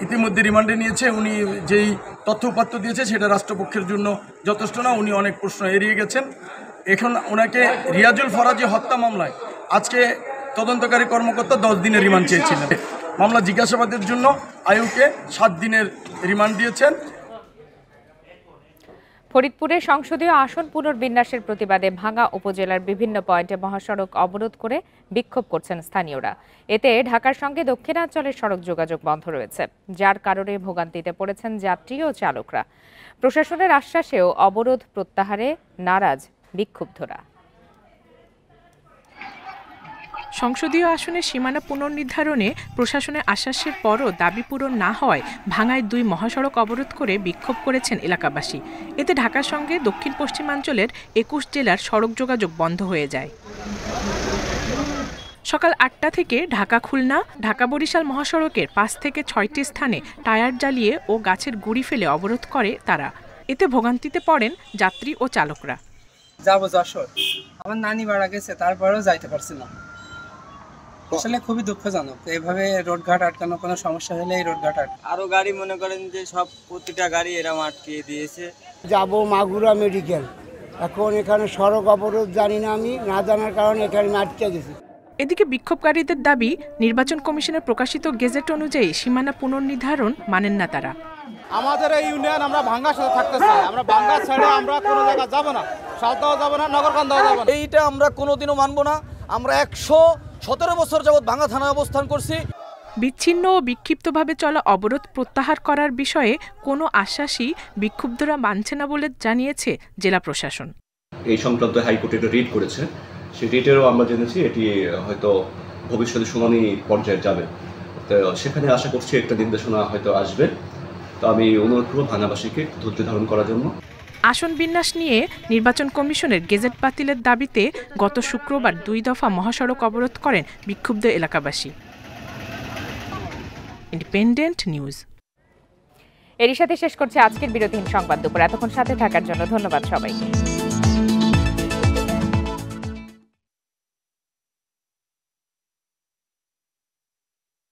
ইতিমধ্যে রিমান্ডে নিয়েছে। উনি যেই তথ্য উপাত্ত দিয়েছে সেটা রাষ্ট্রপক্ষের জন্য যথেষ্ট না, উনি অনেক প্রশ্ন এড়িয়ে গেছেন। এখন ওনাকে রিয়াজুল ফরাজি হত্যা মামলায় আজকে তদন্তকারী কর্মকর্তা 10 দিনের রিমান্ড চেয়েছিলেন। মামলা জিজ্ঞাসাবাদের জন্য আয়ুকে 7 দিনের রিমান্ড দিয়েছেন। ফরিদপুরে সংসদীয় আসন পুনর্বিন্যাসের প্রতিবাদে ভাঙ্গা উপজেলার বিভিন্ন পয়েন্টে মহাসড়ক অবরোধ করে বিক্ষোভ করছেন স্থানীয়রা। এতে ঢাকার সঙ্গে দক্ষিণাঞ্চলের সড়ক যোগাযোগ বন্ধ রয়েছে, যার কারণে ভোগান্তিতে পড়েছেন যাত্রী ও চালকরা। প্রশাসনের আশ্বাসেও অবরোধ প্রত্যাহারে নারাজ বিক্ষুব্ধরা। সংসদীয় আসনের সীমানা পুনর্নির্ধারণে প্রশাসনের আশ্বাসের পরও দাবি পূরণ না হওয়ায় ভাঙ্গায় 2 মহাসড়ক অবরোধ করে বিক্ষোভ করেছেন এলাকাবাসী। এতে ঢাকার সঙ্গে দক্ষিণ পশ্চিমাঞ্চলের 21 জেলার সড়ক যোগাযোগ বন্ধ হয়ে যায়। সকাল 8টা থেকে ঢাকা খুলনা, ঢাকা বরিশাল মহাসড়কের 5 থেকে 6টি স্থানে টায়ার জ্বালিয়ে ও গাছের গুঁড়ি ফেলে অবরোধ করে তারা। এতে ভোগান্তিতে পড়েন যাত্রী ও চালকরা। যাবো যশোর, আমার নানি মারা গেছে, তারপরেও যাইতে পারছি না। আসলে খুবই দুঃখজনক। এইভাবে রোডঘাট আটকানো, কোনো সমস্যা হলে এই রোডঘাট আরো গাড়ি মনে করেন যে সব প্রতিটা গাড়ি এরকম আটকে দিয়েছে। যাব মাগুরা মেডিকেল, এখন এখানে সড়ক অবরোধ জানি না, আমি না জানার কারণে এখানে আটকে গেছি। এদিকে বিক্ষোভকারীদের দাবি, নির্বাচন কমিশনের প্রকাশিত গেজেট অনুযায়ী সীমানা পুনর্নির্ধারণ মানেন না তারা। আমাদের এই ইউনিয়ন আমরা ভাঙ্গার সাথে থাকতে চাই, আমরা ভাঙ্গা ছেড়ে আমরা কোনো জায়গায় যাব না, সালতাও যাব না, নগরকান্দাও যাব না। এইটা আমরা কোনোদিনও মানবো না। আমরা 100 17 বছর যাবৎ ভাঙ্গা থানায় অবস্থান করছি। বিচ্ছিন্ন ও বিক্ষিপ্তভাবে চলা অবরোধ প্রত্যাহার করার বিষয়ে কোনো আশ্বাসই বিক্ষুব্ধরা মানছে না বলে জানিয়েছে জেলা প্রশাসন। এই সংক্রান্ত হাইকোর্টে একটা রিট করেছে, সেই রিটেরও আমরা জেনেছি এটি হয়তো ভবিষ্যতে শুনানি পর্যায়ে যাবে, তো সেখানে আশা করছি একটা নির্দেশনা হয়তো আসবে। তো আমি অনুরোধ করব ভাঙ্গাবাসীকে ধৈর্য ধারণ করার জন্য। আসন বিন্যাস নিয়ে নির্বাচন কমিশনের গেজেট বাতিলের দাবিতে গত শুক্রবার 2 দফা মহাসড়ক অবরোধ করেন বিক্ষুব্ধ এলাকাবাসী। Independent news. এরই সাথে শেষ করছে আজকের বিরতিহীন সংবাদ দুপুর। এতক্ষণ সাথে থাকার জন্য ধন্যবাদ সবাইকে।